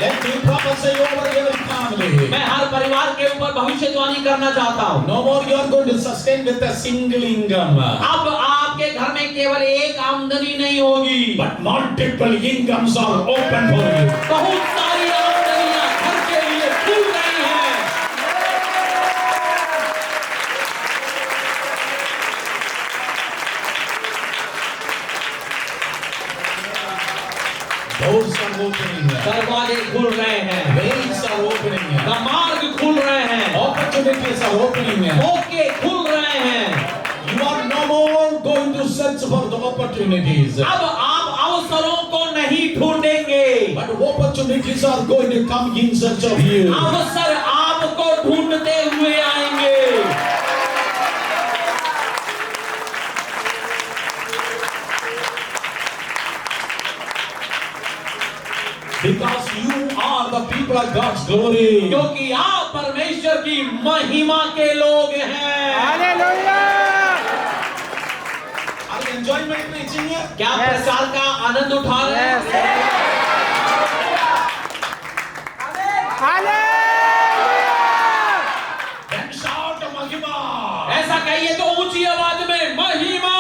Let me prophesy over your family. मैं हर परिवार के ऊपर भविष्यवाणी करना चाहता हूँ। No more you are going to sustain with a single income, अब आपके घर में केवल एक आमदनी नहीं होगी, but multiple incomes are open for you. बहुत सारी आमदनियां घर के लिए खुल रही हैं। Doors are opening. दरवाजे खुल रहे हैं, Ways are opening. मार्ग खुल रहे हैं, Opportunities are opening. मौके खुल रहे हैं। You are no more going to search for the opportunities, अब आप अवसरों को नहीं ढूंढेंगे, but opportunities are going to come in search of you. अवसर आपको ढूंढते हुए आएंगे। Because you are the people of God's glory. क्योंकि आप परमेश्वर की महिमा के लोग हैं। Hallelujah. Are you enjoying my preaching here? क्या Yes. प्रचार का आनंद उठा रहे हैं? हालेलुया। Then shout Mahima. ऐसा कहिए तो ऊंची आवाज में महिमा।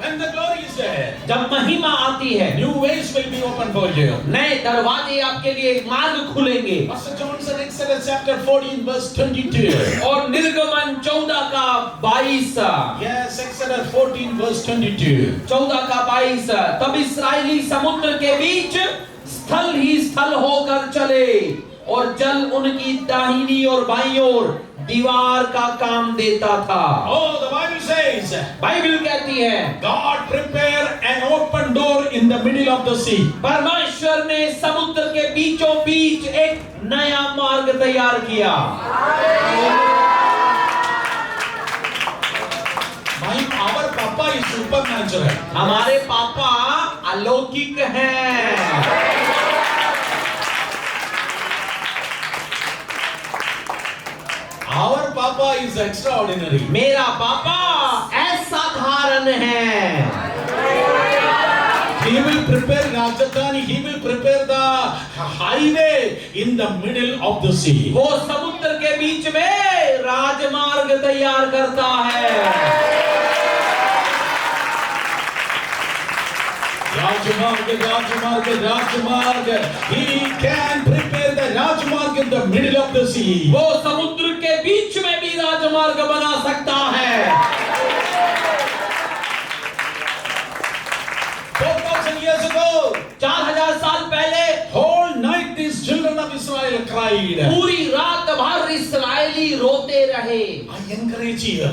When the glory is there, जब महिमा आती है, new ways will be open for you. नए दरवाजे आपके लिए मार्ग खुलेंगे। Pastor Johnson, Exodus chapter 14 verse 22. और निर्गमन 14 का 22, Yes, Exodus 14 verse 22. 14 का 22, तब इस्राएली समुद्र के बीच स्थल ही स्थल होकर चले और जल उनकी दाहिनी और बाईं ओर दीवार का काम देता था। Oh, the Bible says, Bible कहती है, God prepared an open door in the middle of the sea. परमेश्वर ने समुद्र के बीचों बीच एक नया मार्ग तैयार किया। Our Papa is supernatural. हमारे पापा अलौकिक हैं। Our Papa is extraordinary. मेरा पापा असाधारण है। He will prepare Rajadhani, he will prepare the highway in the middle of the sea. वो समुद्र के बीच में राजमार्ग तैयार करता है। Rajmarg. He can prepare the Rajmarg in the middle of the sea. वो समुद्र के बीच में भी राजमार्ग बना सकता है। 4,000 years ago, 4000 साल पहले whole night these children cried. पूरी रात भर इस्राएली रोते रहे। I encourage you.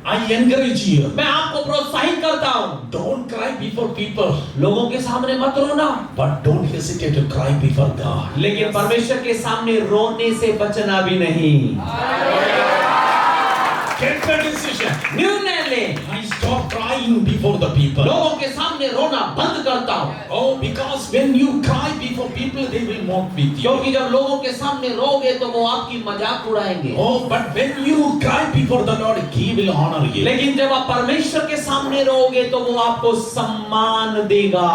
I encourage you. मैं आपको प्रोत्साहित करता हूँ, Don't cry before people, लोगों के सामने मत रोना, but don't hesitate to cry before God. लेकिन परमेश्वर के सामने रोने से बचना भी नहीं। Take the decision. निर्णय ले, I stop crying before the people. लोगों के सामने रोना बंद करता हूँ, Oh, because when you cry before people, they will mock with you. क्योंकि जब लोगों के सामने रोगे तो वो आपकी मजाक उड़ाएंगे। Oh, but when you cry before the Lord, He will honor you. लेकिन जब आप परमेश्वर के सामने रोगे तो वो आपको सम्मान देगा।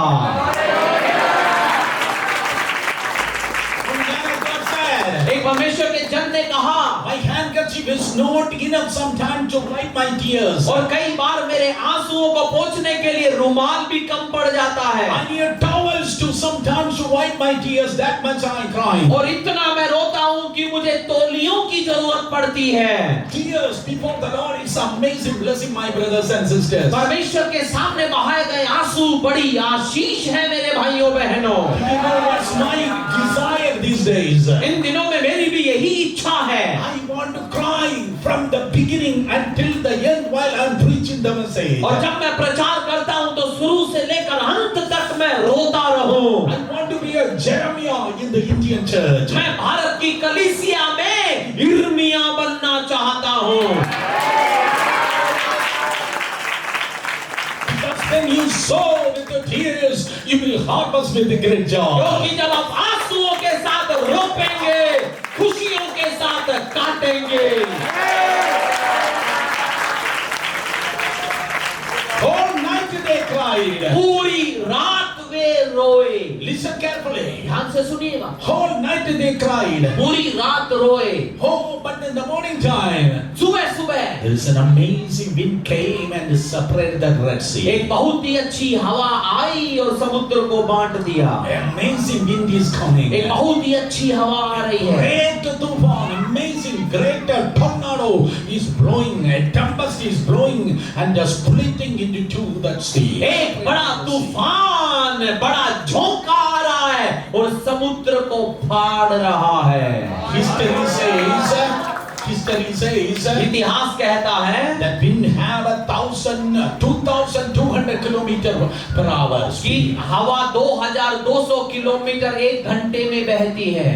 एक परमेश्वर के जन ने कहा, My handkerchief is not enough sometimes to wipe my tears. और कई बार मेरे आंसुओं को पोंछने के लिए रुमाल भी कम पड़ जाता है, I need towels to sometimes to wipe my tears. That much I cry. और इतना मैं रोता हूँ कि मुझे तौलियों की जरूरत पड़ती है। Tears before the Lord is amazing blessing, my brothers and sisters. परमेश्वर के सामने बहाए गए आंसू बड़ी आशीष है मेरे भाइयों बहनों। You know what's my desire these days? इन दिनों में मेरी भी यही इच्छा है। I want to cry from the beginning until the end while I'm preaching the message. और जब मैं प्रचार करता हूँ तो शुरू से लेकर अंत तक मैं रोता रहूं। I want to be a Jeremiah in the Indian church. मैं भारत की कलीसिया में यिर्मयाह बनना चाहता हूँ। Because when you sow with the tears, you will harvest with a great joy. क्योंकि जब आप आंसुओं के साथ रोपेंगे, खुशियों के साथ काटेंगे। All night they cried. पूरी रात वे रोए। Listen carefully. ध्यान से सुनिएगा। Whole night they cried. पूरी रात रोए। Oh, but in the morning time, सुबह सुबह there is an amazing wind came and separated the Red Sea. एक बहुत ही अच्छी हवा आई और समुद्र को बांट दिया। Amazing wind is coming. एक बहुत ही अच्छी हवा आ रही है। Great tufan, amazing, great tornado is blowing. A tempest is blowing and splitting into two that sea. एक बड़ा तूफान, बड़ा झोंका आ रहा है और समुद्र को फाड़ रहा है। History says इतिहास कहता है that wind have 2,200 kilometer per hour. कि हवा 2200 किलोमीटर एक घंटे में बहती है।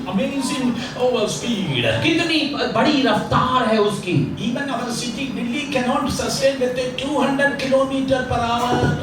Amazing over speed. कितनी बड़ी रफ्तार है उसकी। Even our city Delhi cannot sustain with a 200 kilometer per hour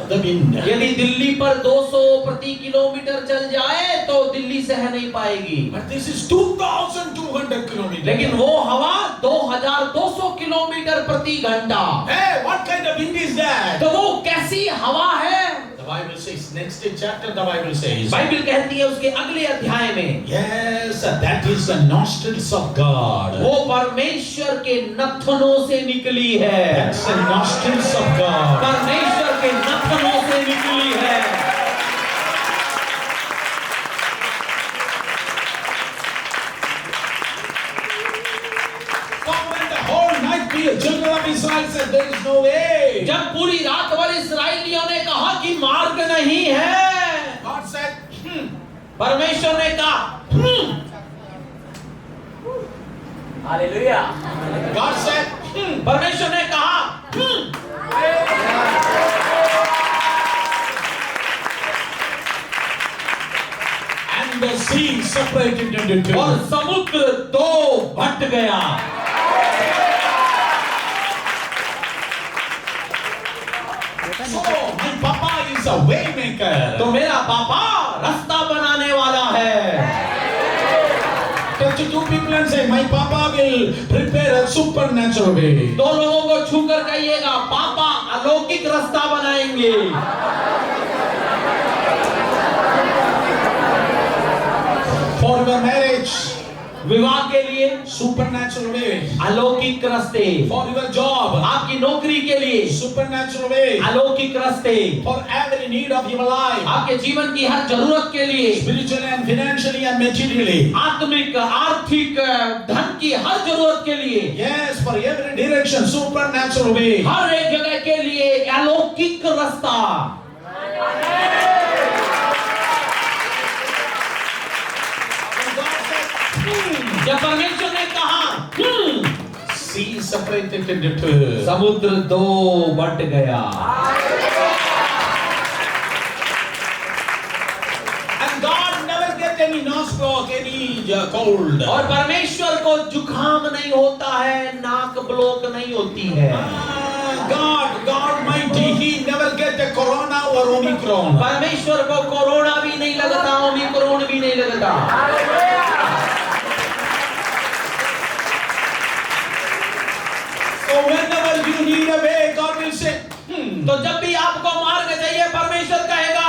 the wind. यदि दिल्ली पर 200 प्रति किलोमीटर चल जाए तो दिल्ली सह नहीं पाएगी। But this is 2,200 kilometers. लेकिन वो हवा 2200 किलोमीटर प्रति घंटा। Hey, what kind of wind is that? तो वो कैसी हवा है? The Bible says, next chapter the Bible says, Bible कहती है उसके अगले अध्याय में, yes, that is the nostrils of God. वो परमेश्वर के नथनों से निकली है। That's the nostrils of God. परमेश्वर के नथनों से निकली है। When the whole night the children of Israel said, there is no way. जब पूरी रात भर इस्राएलियों ने कहा कि मार्ग नहीं है, God said, परमेश्वर ने कहा हालेलुया। God said, परमेश्वर ने कहा and the sea separated into two. और समुद्र दो बट गया। So my papa is a way maker. तो मेरा पापा रास्ता बनाने वाला है। Touch two people and say, my papa will prepare a supernatural way. दो लोगों को छूकर कहिएगा, पापा अलौकिक रास्ता बनाएंगे। For your marriage, विवाह के लिए supernatural way. अलौकिक रास्ते। For your job, आपकी नौकरी के लिए supernatural way. अलौकिक रास्ते। For every need of your life, आपके जीवन की हर जरूरत के लिए, spiritually and financially and materially. आत्मिक, आर्थिक, धन की हर जरूरत के लिए, Yes, for every direction, supernatural way. हर एक जगह के लिए अलौकिक रास्ता। जब परमेश्वर ने कहा sea separated into two. समुद्र दो बट गया। And God never get any nostril, any cold. और परमेश्वर को जुकाम नहीं होता है, नाक ब्लॉक नहीं होती है। God mighty, He never get a corona or omicron. परमेश्वर को कोरोना भी नहीं लगता, ओमिक्रॉन भी नहीं लगता। So whenever you need a way, God will say, तो जब भी आपको मार्ग चाहिए, परमेश्वर कहेगा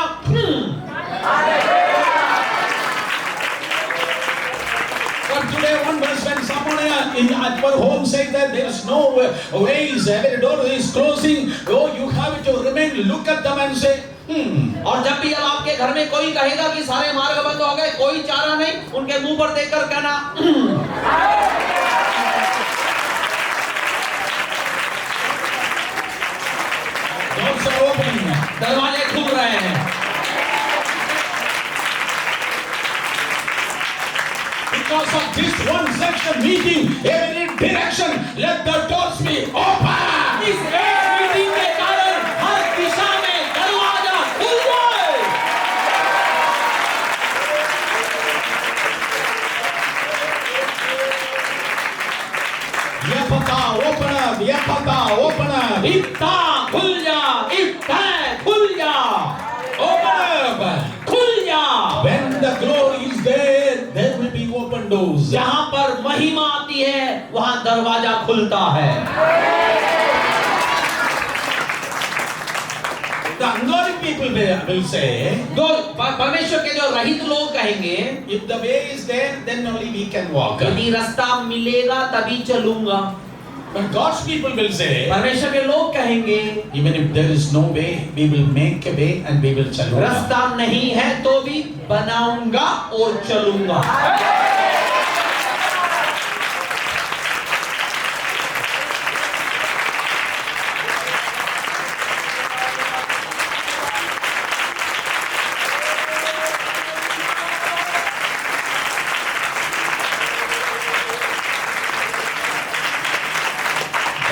But today one verse when someone in at our home says that there is no ways, every door is closing, oh you have to remain, look at them and say, और जब भी अब आपके घर में कोई कहेगा कि सारे मार्ग बंद हो गए, कोई चारा नहीं, उनके मुंह पर देखकर कहना doors are opening. दरवाजे खुल रहे हैं। Because of this one section meeting, every direction, let the doors be open. इस एक मीटिंग के कारण हर दिशा में दरवाजा खुल जाए। Yapata, open up, Yapata, open up. इफ्ता खुल जा, इफ्ता खुल जा, Open up. खुल जा। When the glory is there will be open doors. जहाँ पर महिमा आती है, वहाँ दरवाजा खुलता है। The ungodly people will say, जो परमेश्वर के जो रहित लोग कहेंगे, if the way is there, then only we can walk. यदि रास्ता मिलेगा तभी चलूंगा। But God's people will say, परमेश्वर के लोग कहेंगे, even if there is no way, we will make a way and we will चलूंगा. रास्ता नहीं है तो भी बनाऊंगा और चलूंगा।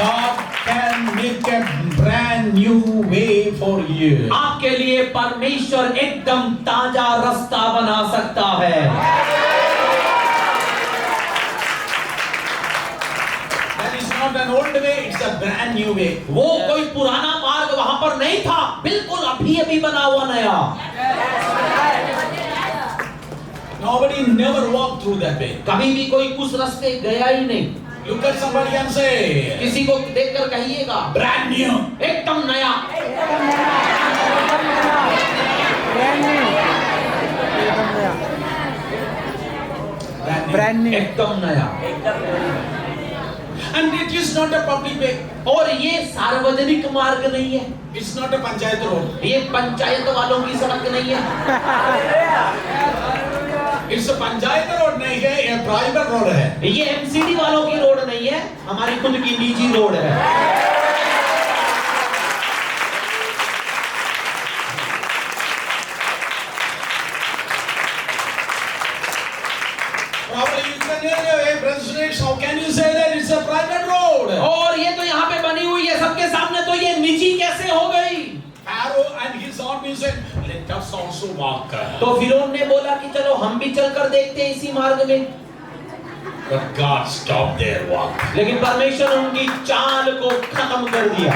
God can make a brand new way for you. आपके लिए परमेश्वर एकदम ताजा रास्ता बना सकता है। That is not an old way, it's a brand new way. वो कोई पुराना मार्ग वहां पर नहीं था, बिल्कुल अभी अभी बना हुआ नया। Nobody never walked through that way. कभी भी कोई उस रास्ते गया ही नहीं। Look at somebody and say, किसी को देखकर कहिएगा, brand new. एकदम नया। ब्रांड न्यू एकदम नया। And it is not a public way. और ये सार्वजनिक मार्ग नहीं है, It's not a panchayat road. ये पंचायत वालों की सड़क नहीं है, It's a panchayat road नहीं है, ये private road है. ये एमसीडी वालों की रोड नहीं है, हमारी खुद की निजी रोड है। Probably you can hear, hey, President, how can you say that it's a private road? और ये तो यहाँ पे बनी हुई है सबके सामने, तो ये निजी कैसे हो गई? Pharaoh and his army said, let us also walk. तो फिरौन ने बोला कि चलो हम भी चलकर देखते हैं इसी मार्ग में। But God stopped their walk. लेकिन परमेश्वर ने उनकी चाल को खत्म कर दिया।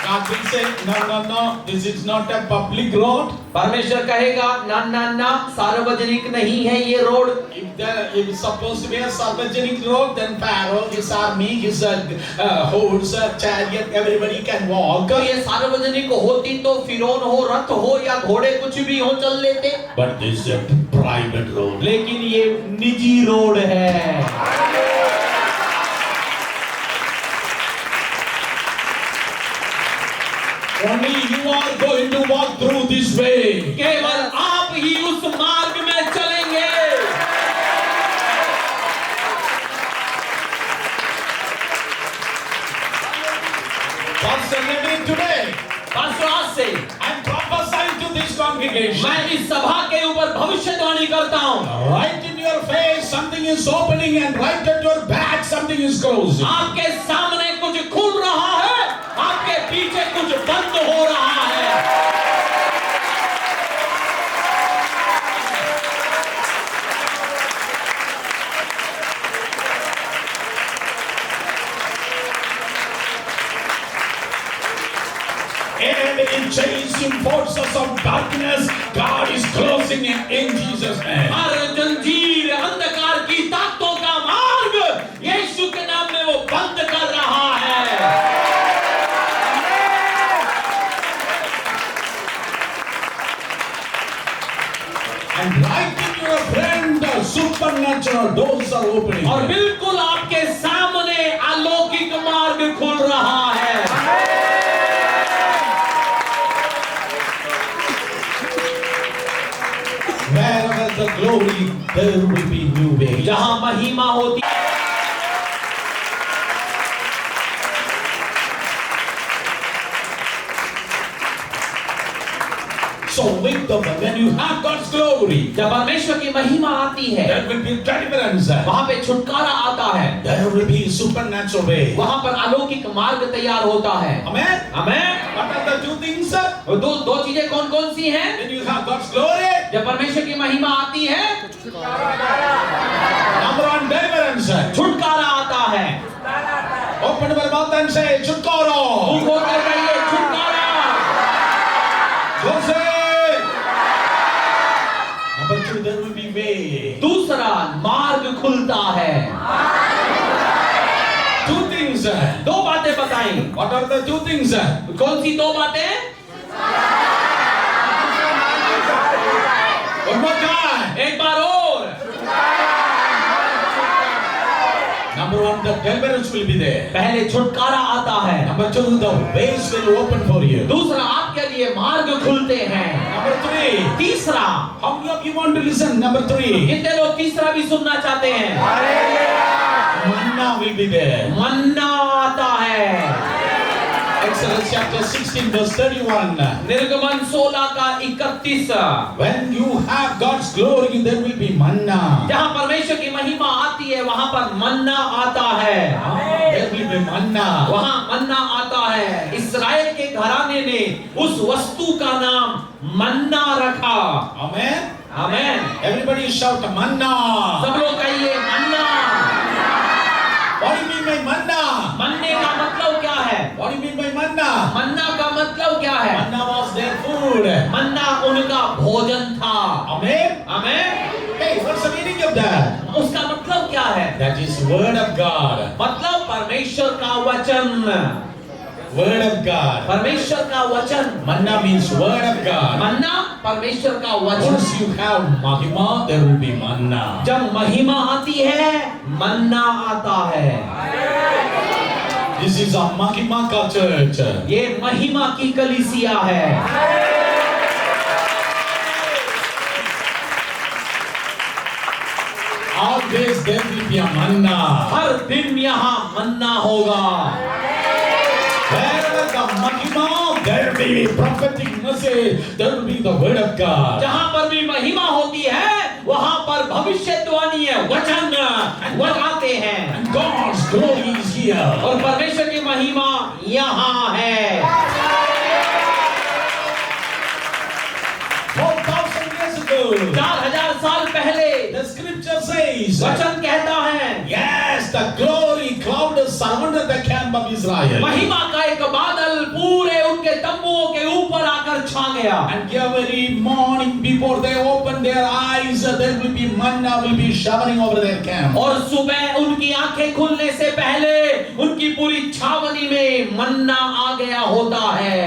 God will say, no, this is not a public road. परमेश्वर कहेगा ना, सार्वजनिक नहीं है ये road. If it's supposed to be a Sarvajanik road, then Pharaoh, his army, his horse, chariot, everybody can walk. तो ये सार्वजनिक होती तो फिरौन हो, रथ हो या घोड़े कुछ भी हो चल लेते। But this is a private road. लेकिन ये निजी रोड है। Only you are going to walk through this way. केवल आप ही उस मार्ग में चलेंगे। Pastor Levin today, congregation. मैं इस सभा के ऊपर भविष्यवाणी करता हूँ। Right in your face, something is opening, and right at your back, something is closing. आपके सामने कुछ खुल रहा है, आपके पीछे कुछ बंद हो रहा है। And in chasing forces of darkness, God is closing it in Jesus' name. हर जंजीर अंधकार की ताकतों का मार्ग यीशु के नाम में वो बंद कर रहा है। And right in your friend, the supernatural doors are opening. और बिल्कुल आपके सामने अलौकिक मार्ग खुल रहा है। Wherever the glory, there will be new ways. जहाँ महिमा होती So with the when you have God's glory, जब परमेश्वर की महिमा आती है, there will be deliverance. वहाँ पे छुटकारा आता है, There will be supernatural way. वहाँ पर अलौकिक मार्ग तैयार होता है। Amen. Amen. What are the two things? दो चीजें कौन कौन सी हैं? When you have God's glory, जब परमेश्वर की महिमा आती है, number one, deliverance. छुटकारा आता है। Open your mouth and say, Chutkaro. मुंह खोलकर कहिए छुटकारा। Jose. Number two, there will be way. दूसरा मार्ग खुलता है। Two things. दो बातें बताई। What are the two things? कौन सी दो बातें? One more time. एक बार और। Number one, the deliverance will be there. पहले छुटकारा आता है। Number two, the ways will open for you. दूसरा आपके लिए मार्ग खुलते हैं। Number three, तीसरा, how many of you want to listen? Number three, कितने लोग तीसरा भी सुनना चाहते हैं? manna will be there. मन्ना आता है। Exodus chapter 16 verse 31. निर्गमन 16 का 31। When you have God's glory, there will be manna. जहाँ परमेश्वर की महिमा आती है, वहाँ पर मन्ना आता है। There will be manna. वहाँ मन्ना आता है। इस्राएल के घराने ने उस वस्तु का नाम मन्ना रखा। Amen. आमेन। Everybody shout manna. सब लोग कहिए मन्ना। What do you mean by manna? मन्ने का मतलब क्या है? What do you mean by manna? मन्ना का मतलब क्या है? Manna was their food. मन्ना उनका भोजन था। Amen. Amen. Hey, what's the meaning of that? उसका मतलब क्या है? That is word of God. मतलब परमेश्वर का वचन। Word of God. परमेश्वर का वचन। Manna means word of God. मन्ना परमेश्वर का वचन। Once you have mahima, there will be manna. जब महिमा आती है, मन्ना आता है। This is a mahima ka church. ये महिमा की कलीसिया है। Always there will be a manna. हर दिन यहाँ मन्ना होगा। Wherever the mahima, there will be prophetic message. There will be the word of God. जहाँ पर भी महिमा होती है, वहाँ पर भविष्यवाणी है, वचन आते हैं। And God's glory is here. और परमेश्वर की महिमा यहाँ है। 4,000 years ago, 4000 साल पहले the scripture says, वचन कहता है, yes, the glory cloud surrounded the camp of Israel. महिमा का एक बादल पूरे उनके तंबुओं के ऊपर आकर छा गया। And every morning before they open their eyes, there will be manna will be showering over their camp. और सुबह उनकी आंखें खुलने से पहले उनकी पूरी छावनी में मन्ना आ गया होता है।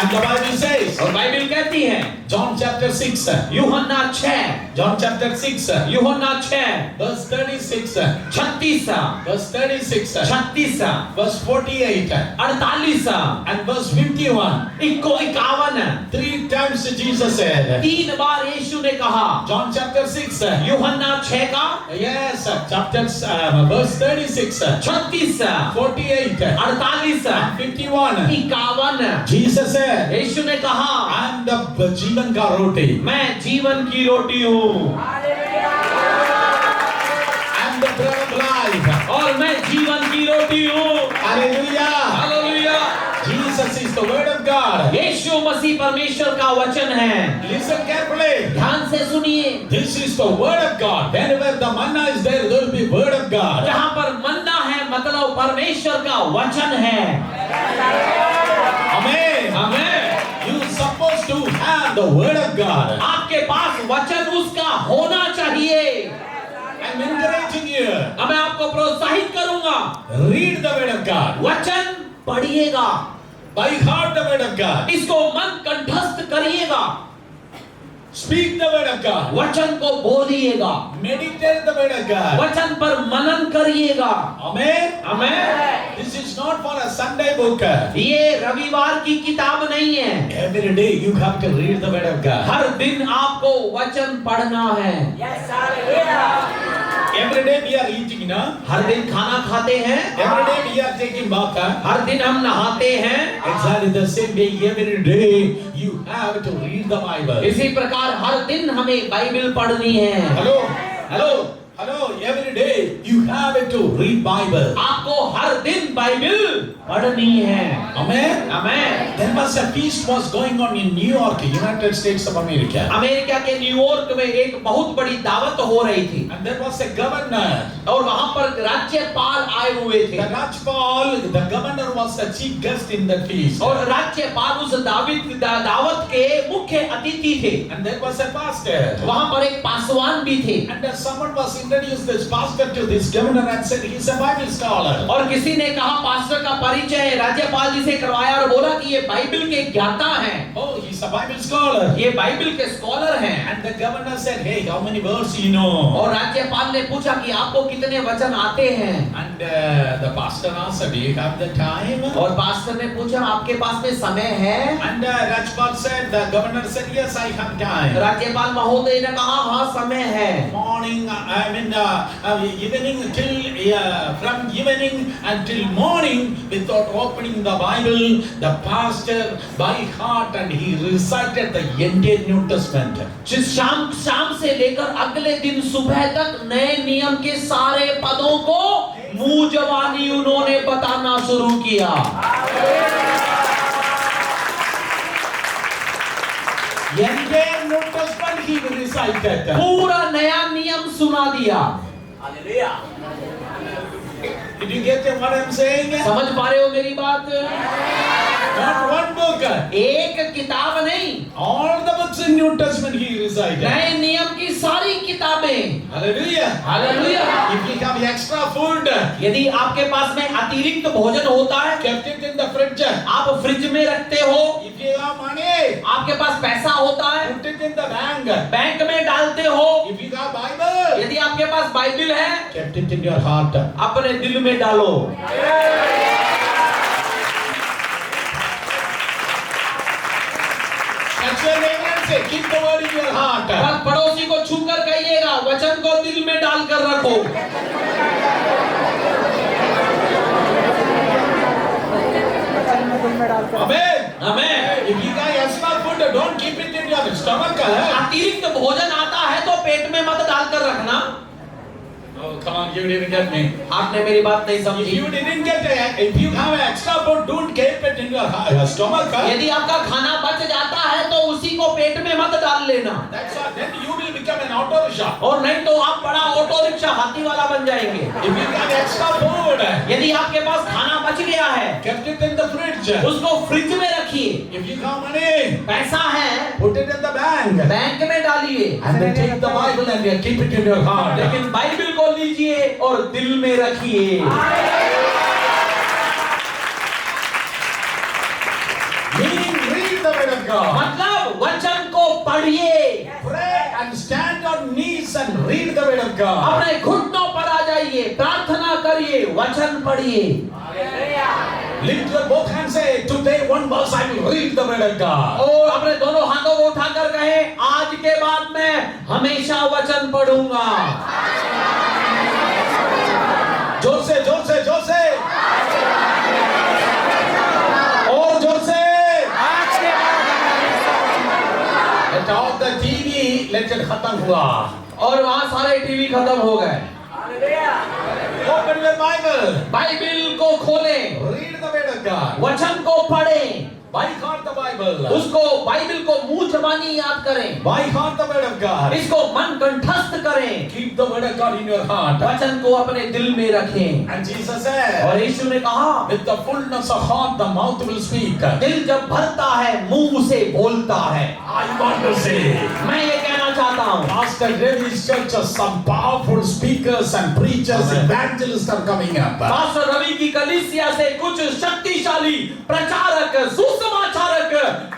And the Bible says, और बाइबल कहती है, John chapter 6, यूहन्ना 6 John chapter 6, यूहन्ना 6 verse 36, 36 verse 36, 36 verse 48, 48 and verse 51. 51 Three times Jesus said, 3 बार यीशु ने कहा। John chapter 6, यूहन्ना 6 का yes, chapter verse 36, 36 48, 48 and 51. 51 Jesus said, यीशु ने कहा, I am the जीवन का रोटी, मैं जीवन की रोटी हूँ I am the bread of life. और मैं जीवन की रोटी हूँ। Hallelujah. Hallelujah. Jesus is the word of God. यीशु मसीह परमेश्वर का वचन है। Listen carefully. ध्यान से सुनिए। This is the word of God. Whenever the manna is there, there will be word of God. जहाँ पर मन्ना है मतलब परमेश्वर का वचन है। Amen. Amen. You supposed to have the word of God. आपके पास वचन उसका होना चाहिए। I'm encouraging you. अब मैं आपको प्रोत्साहित करूंगा, Read the word of God. वचन पढ़िएगा, By heart the word of God. इसको मन कंठस्थ करिएगा, Speak the word of God. वचन को बोलिएगा, Meditate the word of God. वचन पर मनन करिएगा। Amen. Amen. This is not for a Sunday book. ये रविवार की किताब नहीं है। Every day you have to read the word of God. हर दिन आपको वचन पढ़ना है। Every day we are eating, no? हर दिन खाना खाते हैं, Every day we are taking bath. हर दिन हम नहाते हैं। Exactly the same way every day you have to read the Bible. इसी प्रकार हर दिन हमें बाइबल पढ़नी है। Hello, hello, hello. Every day you have to read Bible. आपको हर दिन बाइबल पढ़नी है। Amen. Amen. There was a feast was going on in New York, United States of America. America के न्यूयॉर्क में एक बहुत बड़ी दावत हो रही थी And there was a governor. और वहां पर राज्यपाल आए हुए थे The Rajpal, the governor was the chief guest in that feast. और राज्यपाल उस दावत के मुख्य अतिथि थे। And there was a pastor. वहां पर एक पासवान भी थे And someone was introduced this pastor to this governor and said he's a Bible scholar. और किसी ने कहा पास्टर का परिचय राज्यपाल जी से करवाया और बोला कि ये बाइबल के ज्ञाता हैं। Oh, he's a Bible scholar. ये बाइबल के स्कॉलर हैं। And the governor said, hey, how many words you know? और राज्यपाल ने पूछा कि आपको कितने वचन आते हैं? And the pastor answered, do you have the time? और पास्टर ने पूछा आपके पास में समय है? And Rajpal said, the governor said, yes, I have time. राज्यपाल महोदय ने कहा हाँ समय है। Morning, evening till from evening until morning, without opening the Bible, the pastor by heart and he recited the entire New Testament. शाम से लेकर अगले दिन सुबह तक नए नियम के सारे पदों को मुंह जबानी उन्होंने बताना शुरू किया। Entire New Testament he recited. पूरा नया नियम सुना दिया। Did you get what I'm saying? समझ पा रहे हो मेरी बात? Not one book. एक किताब नहीं, All the books in New Testament he recited. नए नियम की सारी किताबें। Hallelujah. Hallelujah. If you have extra food, यदि आपके पास में अतिरिक्त भोजन होता है, kept it in the fridge. आप फ्रिज में रखते हो। If you have money, आपके पास पैसा होता है, put it in the bank. Bank में डालते हो। If you have Bible, यदि आपके पास बाइबल है, kept it in your heart. अपने दिल में डालो। Touch your neighbor and say, keep the word in your heart. बस पड़ोसी को छूकर कहिएगा वचन को दिल में डालकर रखो। Amen. Amen. If you got extra food, don't keep it in your stomach. अतिरिक्त भोजन आता है तो पेट में मत डालकर रखना। Oh, come on, you didn't get me. आपने मेरी बात नहीं If समझी। you didn't get it, if you have extra food, don't keep it in your stomach. यदि आपका खाना बच जाता है तो उसी को पेट में मत डाल लेना। That's all. Then you will become an auto rickshaw. और नहीं तो आप बड़ा ऑटो रिक्शा हाथी वाला बन जाएंगे। If you got extra food, यदि आपके पास खाना बच गया है, kept it in the fridge. उसको फ्रिज में रखिए। If you got money, पैसा है, put it in the bank. Bank में डालिए। And then take the Bible and keep it in your heart. लेकिन बाइबल को लीजिए और दिल में रखिए। Meaning, read the word of God. मतलब वचन को पढ़िए। Pray and stand on word of God. अपने घुटनों पर आ जाइए, प्रार्थना करिए, वचन पढ़िए। Lift your both hands, say, today one verse I will read the word of God. और अपने दोनों हाथों को उठाकर कहे, आज के बाद मैं हमेशा वचन पढ़ूंगा। जोर से, जोर से, जोर से। और जोर से। आज के Let all the TV, let it खत्म हुआ। और वहां सारे टीवी खत्म हो गए। Open your Bible. बाइबिल को खोलें, Read the word of God. वचन को पढ़ें, By heart the Bible. उसको बाइबिल को मुंह जबानी याद करें, By heart the word of God. इसको मन कंठस्थ करें, Keep the word of God in your heart. वचन को अपने दिल में रखें। And Jesus said, और यीशु ने कहा, with the fullness of heart the mouth will speak. दिल जब भरता है मुंह से बोलता है। I want to say, मैं ये कहना चाहता हूँ, Pastor David's church, some powerful speakers and preachers, evangelists are coming up. Pastor Ravi की कलीसिया से कुछ शक्तिशाली प्रचारक, सुसमाचारक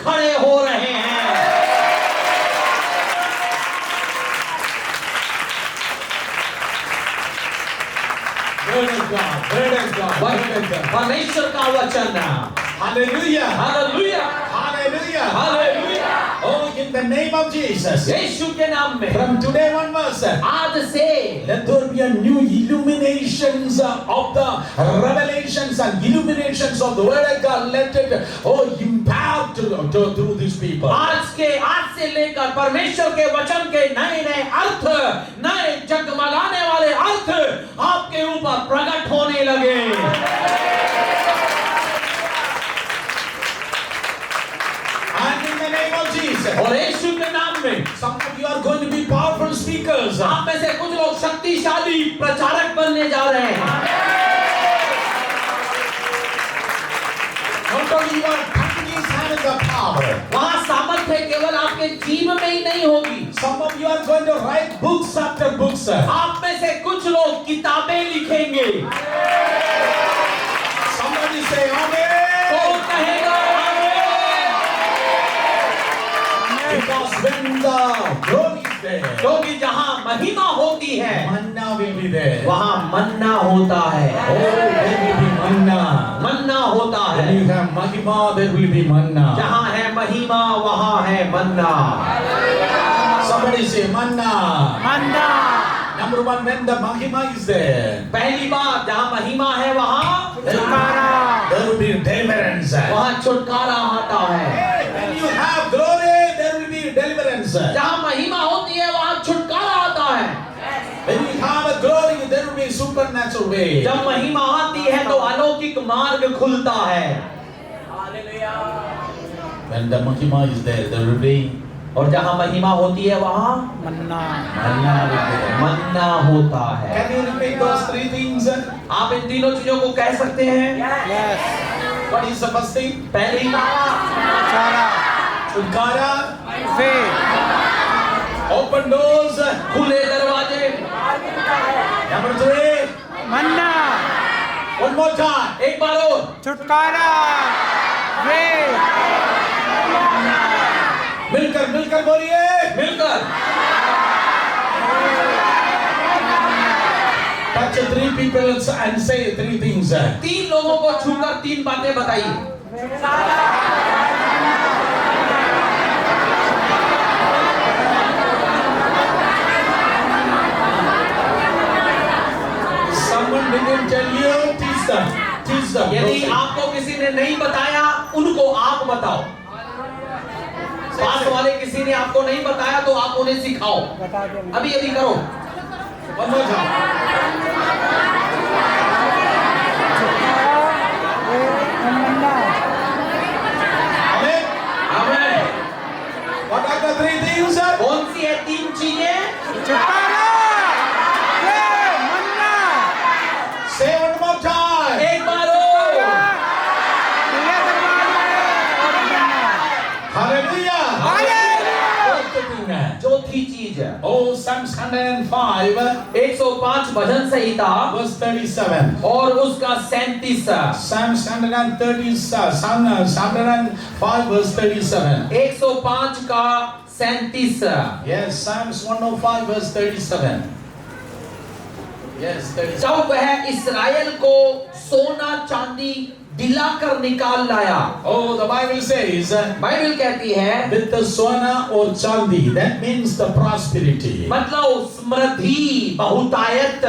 खड़े हो रहे हैं। Word of God, word of God, word of God. परमेश्वर का वचन। Hallelujah, hallelujah, hallelujah, hallelujah. Oh, in the name of Jesus. यीशु के नाम में From today onwards, आज से let there be a new illuminations of the revelations and illuminations of the word of God. Let it impact through these people. आज से लेकर परमेश्वर के वचन के नए नए अर्थ, नए जगमगाने वाले अर्थ आपके ऊपर प्रकट होने लगे। And in the name of Jesus, और यीशु के नाम में some of you are going to be powerful speakers. आप में से कुछ लोग शक्तिशाली प्रचारक बनने जा रहे हैं। Not only you are touching his hand in the power. वहाँ सामर्थ्य केवल आपके जीव में ही नहीं होगी। Some of you are going to write books after books. आप में से कुछ लोग किताबें लिखेंगे। Somebody say amen. कौन कहेगा आमीन? Because when the glory is there, क्योंकि जहाँ महिमा होती है manna will be there. वहाँ मन्ना होता है। Oh, there will be manna. मन्ना होता When है। you have mahima, there will be manna. जहाँ है महिमा वहाँ है मन्ना। Somebody say manna. Manna. Number one, when the mahima is there, पहली बात, जहाँ महिमा है वहाँ छुटकारा। there will be deliverance. वहाँ छुटकारा आता है। Hey, when you have glory, there will be deliverance. जहाँ महिमा होती है वहाँ छुटकारा आता है। When you have a glory, there will be supernatural way. जब महिमा आती है तो अलौकिक मार्ग खुलता है। When the mahima is there, there will be और जहाँ महिमा होती है वहाँ मन्ना। manna will be there. मन्ना होता है। Can you repeat those three things? आप इन तीनों चीजों को कह सकते हैं। Yes. What is the first thing? पहली, छुटकारा। Chukara, faith. open doors. खुले दरवाजे। Number three, मन्ना। one more time. एक बार और। छुटकारा। फेथ। मिलकर मिलकर बोलिए. मिलकर Touch three people and say three things. तीन लोगों को छूकर तीन बातें बताइए। Someone didn't tell you, teach them. Teach them. यदि आपको किसी ने नहीं बताया, उनको आप बताओ। पास वाले किसी ने आपको नहीं बताया तो आप उन्हें सिखाओ। बता दो। अभी अभी करो। One more time. मन्ना। Amen. आमीन। What are the three things? कौन सी है तीन चीजें? छुटकारा। फेथ। मन्ना। Say one more time. एक बार और। खुले दरवाजे और मन्ना। Hallelujah. हालेलुया। Fourth thing. चौथी चीज है। Oh, Psalms 105, 105 भजन संहिता verse 37. और उसका 37। Psalms 130, Psalm 105, verse 37. 105 का 37। Yes, Psalms 105, verse 37. Yes, that is. जब वह इस्राएल को सोना चांदी दिलाकर निकाल लाया। Oh, the Bible says, Bible कहती है with the sona or chandi, that means the prosperity. मतलब समृद्धि, बहुतायत।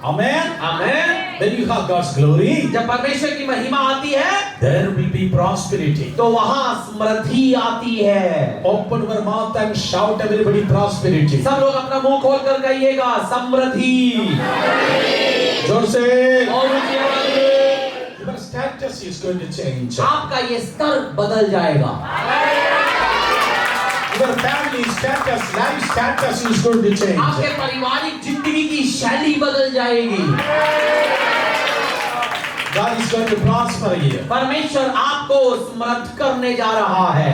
Amen. Amen. When you have God's glory, जब परमेश्वर की महिमा आती है there will be prosperity. तो वहां समृद्धि आती है। Open your mouth and shout, everybody, prosperity. सब लोग अपना मुंह खोल कर कहिएगा समृद्धि। जोर से। और ऊंची आवाज में Your status is going to change. आपका ये स्तर बदल जाएगा। Your family status, life status is going to change. आपके पारिवारिक जिंदगी की शैली बदल जाएगी। God is going to prosper you. परमेश्वर आपको समृद्ध करने जा रहा है।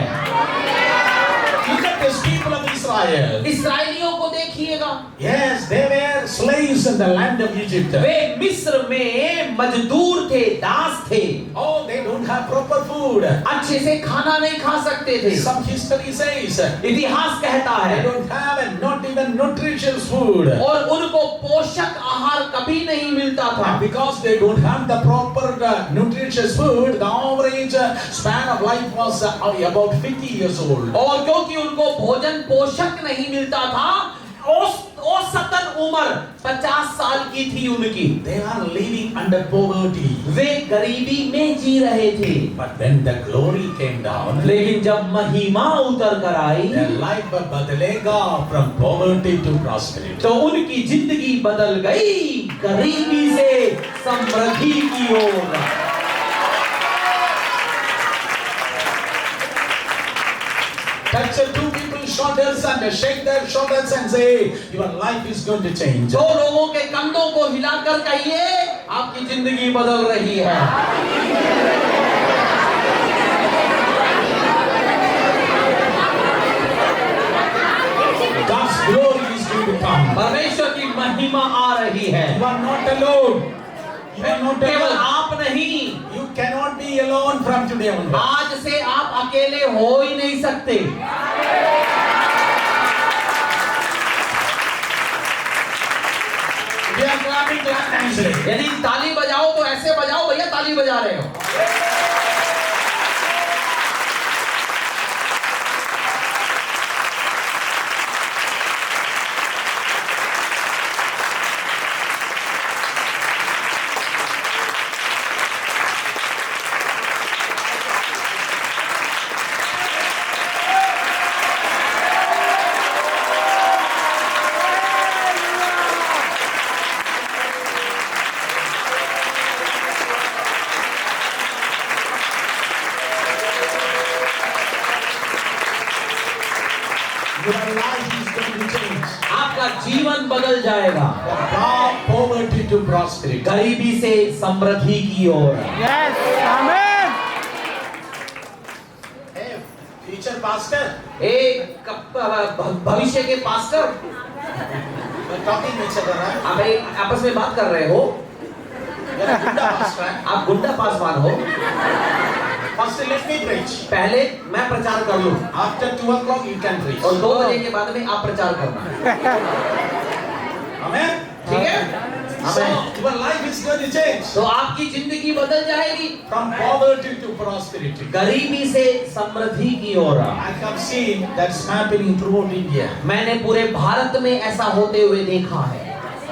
Look at these people of Israel. इस्राएलियों को देखिएगा। Yes, they were slaves in the land of Egypt. वे मिस्र में मजदूर थे, दास थे। Oh, they don't have proper food. अच्छे से खाना नहीं खा सकते थे। Some history says इतिहास कहता they है don't have and not even nutritious food. और उनको पोषक आहार कभी नहीं मिलता था। And because they don't have the proper nutritious food, the average span of life was about 50 years old. और क्योंकि उनको भोजन पोषक नहीं मिलता था, औसतन उम्र 50 साल की थी उनकी। They are living under poverty. वे गरीबी में जी रहे थे। But when the glory came down, लेकिन जब महिमा उतर कर आई their life बदलेगा from poverty to prosperity. तो उनकी जिंदगी बदल गई, गरीबी से समृद्धि की ओर। Touch two people's shoulders and shake their shoulders and say, your life is going to change. दो लोगों के कंधों को हिलाकर कहिए, आपकी जिंदगी बदल रही है। God's glory is going to come. परमेश्वर की महिमा आ रही है। You are not alone. You are not केवल alone. आप नहीं, You cannot be alone from today onwards. आज से आप अकेले हो ही नहीं सकते। We are clapping, clap nicely. यदि ताली बजाओ तो ऐसे बजाओ, भैया ताली बजा रहे हो। Your life is going to change. आपका जीवन बदल जाएगा, From poverty to prosperity. गरीबी से समृद्धि की ओर। Yes, amen. Hey, future pastor, एक भविष्य के pastor, we're talking each other, right? आप एक आपस में बात कर रहे हो। You're a good pastor, right? आप गुंडा पासवान हो। First, let me preach. पहले मैं प्रचार कर लूं After 2 o'clock, you can preach. और 2 बजे के बाद में आप प्रचार करना। Amen? ठीक है? So, amen. your life is going to change. तो आपकी जिंदगी बदल जाएगी, From poverty to prosperity. गरीबी से समृद्धि की ओर। I have seen that's happening throughout India. मैंने पूरे भारत में ऐसा होते हुए देखा है।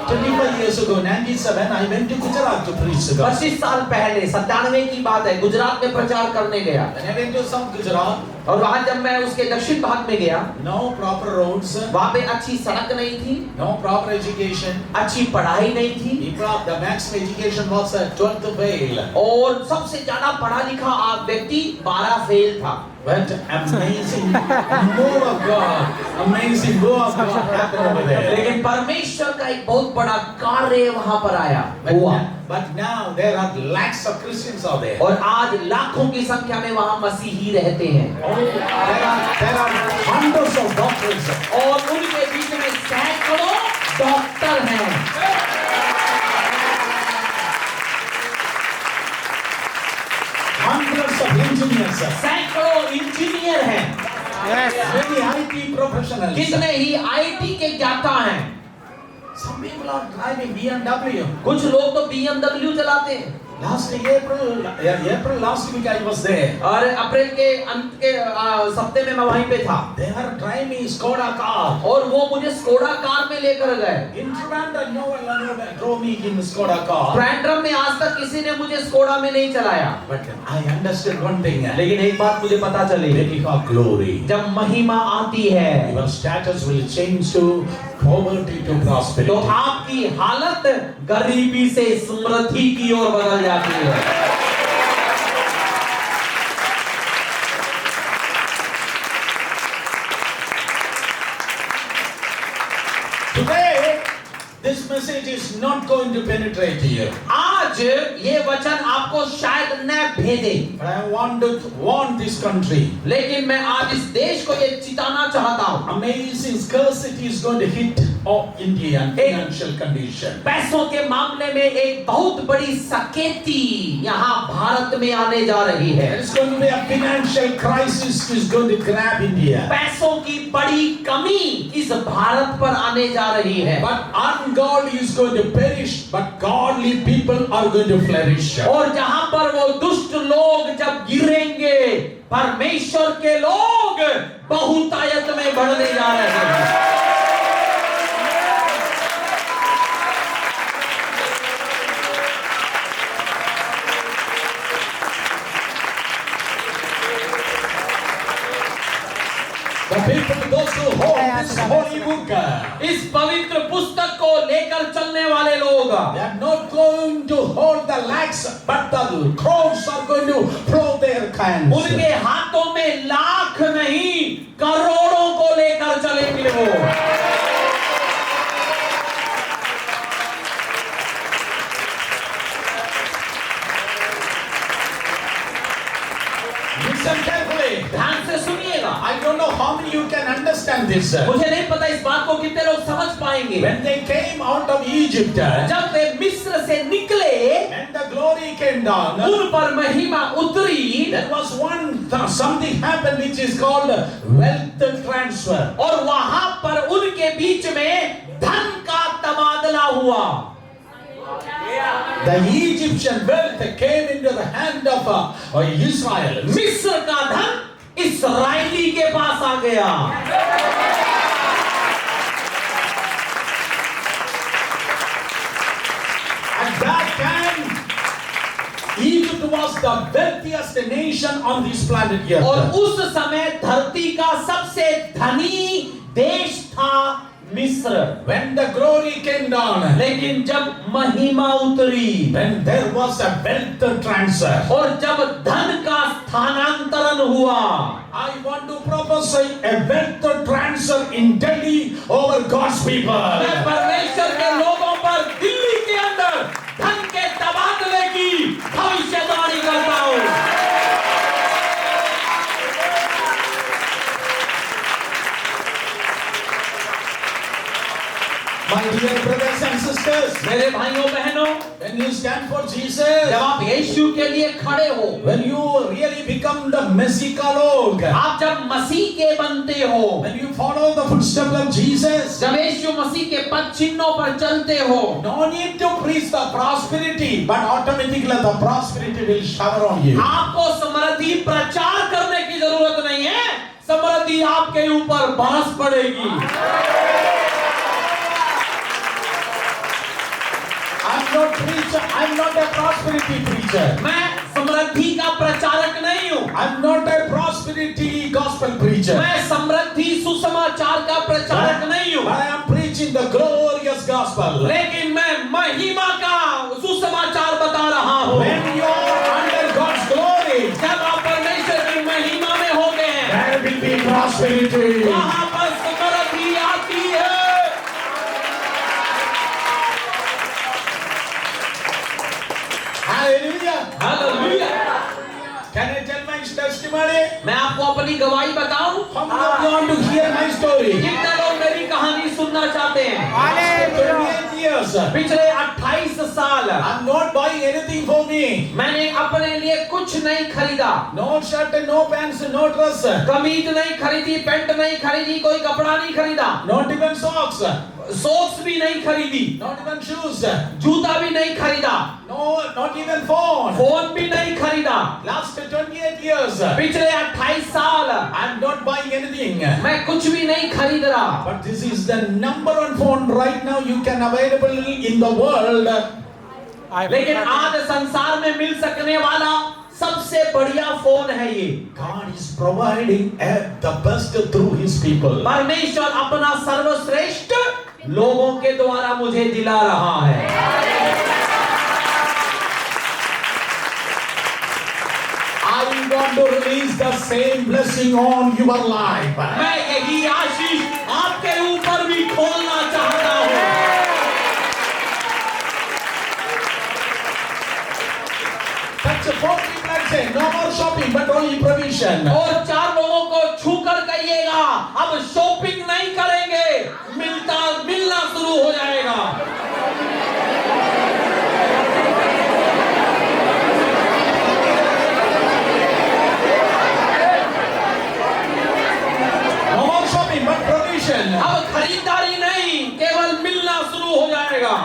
25 years ago, 97, I went to Gujarat to preach the gospel. 25 साल पहले 97 की बात है, गुजरात में प्रचार करने गया When I went to South Gujarat, और वहां जब मैं उसके दक्षिण भाग में गया, no proper roads, वहां पे अच्छी सड़क नहीं थी, no proper education. अच्छी पढ़ाई नहीं थी The maximum education was a 12th fail. और सबसे ज्यादा पढ़ा लिखा व्यक्ति 12 फेल था। But amazing move of God, amazing move of God happened over there. लेकिन परमेश्वर का एक बहुत बड़ा कार्य वहां पर आया हुआ। But now there are lakhs of Christians out there. और आज लाखों की संख्या में वहां मसीही रहते हैं There are hundreds of doctors. और उनके बीच में सैकड़ों डॉक्टर हैं, Hundreds of engineers. सैकड़ों इंजीनियर हैं, Yes. Many IT professionals. कितने ही आईटी के ज्ञाता हैं। Some people are driving BMW. कुछ लोग तो BMW चलाते हैं। April last week I was there. और अप्रैल के अंत के सप्ते में मैं वहीं पे था। They are driving Skoda car. और वो मुझे स्कोडा कार में लेकर गए। In Trivandrum, no one drove me in Skoda car. ट्रैंड्रम में आज तक किसी ने मुझे स्कोडा में नहीं चलाया। But I understood one thing. लेकिन एक बात मुझे पता चली, When you have glory, जब महिमा आती है your status will change to poverty to prosperity. तो आपकी हालत गरीबी से समृद्धि की ओर बदल जाती है। Today, this message is not going to penetrate you. आज ये वचन आपको शायद न भेदे, But I want to warn this country. लेकिन मैं आज इस देश को ये चिताना चाहता हूँ। Amazing scarcity is going to hit of Indian financial condition. पैसों के मामले में एक बहुत बड़ी सकेती यहाँ भारत में आने जा रही है। There is going to be a financial crisis is going to grab India. पैसों की बड़ी कमी इस भारत पर आने जा रही है। But ungodly is going to perish, but godly people are going to flourish. और जहां पर वो दुष्ट लोग जब गिरेंगे, परमेश्वर के लोग बहुतायत में बढ़ने जा रहे हैं। The people, those who hold this holy book, इस पवित्र पुस्तक को लेकर चलने वाले लोग, they are not going to hold the lakhs, but the crores are going to throw their hands. उनके हाथों में लाख नहीं करोड़ों को लेकर चलेंगे वो। Listen carefully. ध्यान से सुनिएगा। I don't know how many you can understand this. मुझे नहीं पता इस बात को कितने लोग समझ पाएंगे। When they came out of Egypt, जब वे मिस्र से निकले, and the glory came down, उन पर महिमा उतरी, there was something happened which is called wealth transfer. और वहां पर उनके बीच में धन का तबादला हुआ। The Egyptian wealth came into the hand of Israel. मिस्र का धन इस्राएली के पास आ गया। At that time, Egypt was the wealthiest nation on this planet Earth. और उस समय धरती का सबसे धनी देश था मिस्र। When the glory came down, लेकिन जब महिमा उतरी, when there was a wealth transfer, और जब धन का स्थानांतरण हुआ, I want to prophesy a wealth transfer in Delhi over God's people. मैं परमेश्वर के लोगों पर दिल्ली के अंदर धन के तबादले की भविष्यवाणी करता हूँ। My dear brothers and sisters, मेरे भाइयों बहनों, when you stand for Jesus, जब आप यीशु के लिए खड़े हो, when you really become the Messiah लोग, आप जब मसीह के बनते हो, when you follow the footsteps of Jesus, जब यीशु मसीह के पद चिन्हों पर चलते हो, no need to preach the prosperity, but automatically the prosperity will shower on you. आपको समृद्धि प्रचार करने की जरूरत नहीं है, समृद्धि आपके ऊपर बरस पड़ेगी। I'm not a prosperity preacher. मैं समृद्धि का प्रचारक नहीं हूँ। I'm not a prosperity gospel preacher. मैं समृद्धि सुसमाचार का प्रचारक नहीं हूँ। But I am preaching the glorious gospel. लेकिन मैं महिमा का सुसमाचार बता रहा हूँ। When you are under God's glory, जब आप परमेश्वर की महिमा में होते हैं, there will be prosperity. वहाँ पर समृद्धि आती है। Hallelujah. Hallelujah. Can I tell my testimony? मैं आपको अपनी गवाही बताऊं? How many of you want to hear my story? कितने लोग मेरी कहानी सुनना चाहते हैं? 28 years. पिछले 28 साल I'm not buying anything for me. मैंने अपने लिए कुछ नहीं खरीदा। No shirt, no pants, no dress. कमीज नहीं खरीदी, पैंट नहीं खरीदी, कोई कपड़ा नहीं खरीदा। Not even socks. सॉक्स भी नहीं खरीदी, not even shoes, जूता भी नहीं खरीदा, no, not even phone. Phone भी नहीं खरीदा। Last 28 years, पिछले 28 साल I'm not buying anything. मैं कुछ भी नहीं खरीद रहा। But this is the number one phone right now you can available in the world. लेकिन आज संसार में मिल सकने वाला सबसे बढ़िया फोन है ये। God is providing the best through His people. परमेश्वर अपना सर्वश्रेष्ठ लोगों के द्वारा मुझे दिला रहा है। I want to release the same blessing on your life. मैं यही आशीष आपके ऊपर भी खोलना चाहता हूँ। Touch 4 people and say, no more shopping, but only provision. और 4 लोगों को छूकर कहिएगा, अब शॉपिंग नहीं करेंगे, मिलना शुरू हो जाएगा। No more shopping, but provision. अब खरीदारी नहीं, केवल मिलना शुरू हो जाएगा।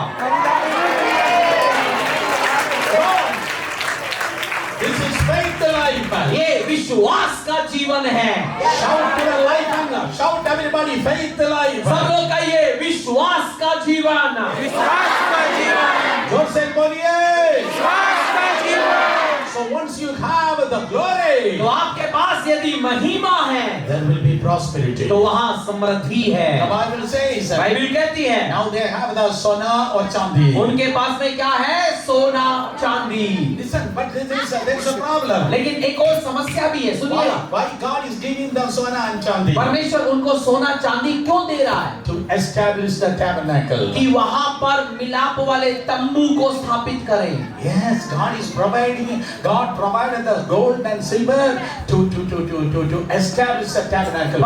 This is faith life. ये विश्वास का जीवन है। Shout to the life and shout everybody, faith life. सब लोग कहिए विश्वास का जीवन। विश्वास का जीवन, जोर से बोलिए। विश्वास का जीवन। So once you have the glory, तो आपके पास यदि महिमा है, there will be prosperity. तो वहाँ समृद्धि The है। Bible says, बाइबल कहती है, now they have the sona or chandi. उनके पास में क्या है? सोना चांदी। Listen, but there is a problem. लेकिन एक और समस्या भी है, सुनिएगा। Why God is giving the sona and chandi? परमेश्वर उनको सोना चांदी क्यों दे रहा है? To establish the tabernacle. कि वहां पर मिलाप वाले तंबू को स्थापित करें। Yes, God provided the gold and silver to establish the tabernacle.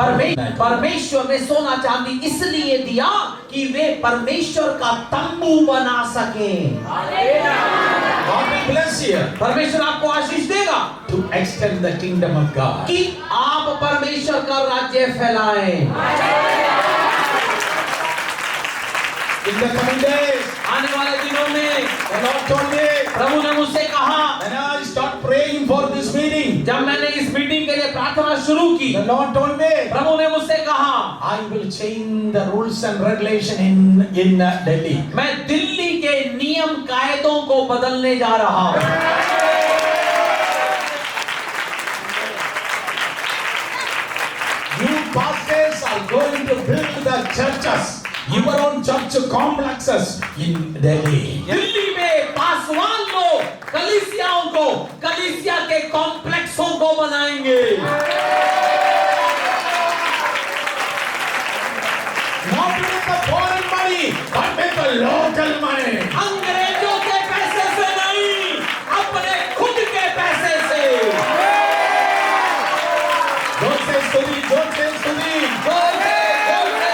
परमेश्वर ने सोना चांदी इसलिए दिया कि वे परमेश्वर का तंबू बना सकें। God will bless you परमेश्वर आपको आशीष देगा to extend the kingdom of God. कि आप परमेश्वर का राज्य फैलाएं। In the coming days, आने वाले दिनों में the Lord told me, प्रभु ने मुझसे कहा, when I start praying for this meeting, जब मैंने इस मीटिंग के लिए प्रार्थना शुरू की, the Lord told me, प्रभु ने मुझसे कहा, I will change the rules and regulation in Delhi. मैं दिल्ली के नियम कायदों को बदलने जा रहा हूँ। You pastors are going to build the churches, your own church complexes in Delhi. Delhi में पासवान लोग कलीसियाओं को, कलीसिया के कॉम्प्लेक्सों को बनाएंगे। Not with the foreign money, but with the local money. अंग्रेजों के पैसे से नहीं, अपने खुद के पैसे से। जोर से स्तुति, जोर से स्तुति। बोलते, बोलते।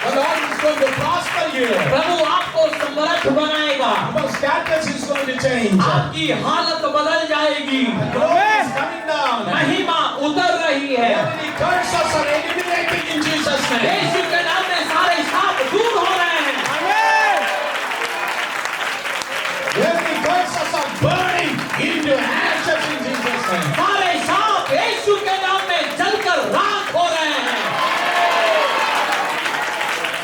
The Lord is going to prosper you. प्रभु आपको समृद्ध बनाएगा। Your status is going to change. आपकी हालत बदल जाएगी। Glory is coming down. महिमा उतर रही है। Every curses are eliminated in Jesus' name. यीशु के नाम में सारे शाप दूर हो रहे हैं। आमेन। Every curses are burning into ashes in Jesus' name. सारे शाप यीशु के नाम में जलकर राख हो रहे हैं।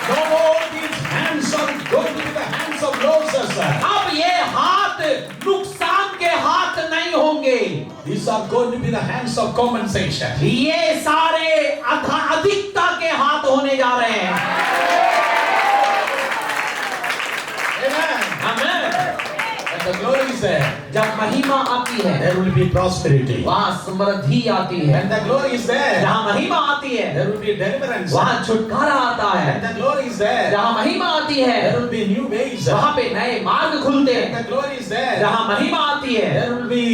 No more these hands are going to be the hands of losers. अब ये हाथ नुकसान के हाथ नहीं होंगे। These are going to be the hands of compensation. ये सारे अधिकता के हाथ होने जा रहे हैं। Amen. आमीन। And the glory is there. जब महिमा आती है, There will be prosperity. वहाँ समृद्धि आती है। And the glory is there. जहाँ महिमा आती है, There will be deliverance. वहाँ छुटकारा आता है। And the glory is there. जहाँ महिमा आती है, There will be new ways. वहाँ पे नए मार्ग खुलते And हैं। the glory is there. जहाँ महिमा आती है, There will be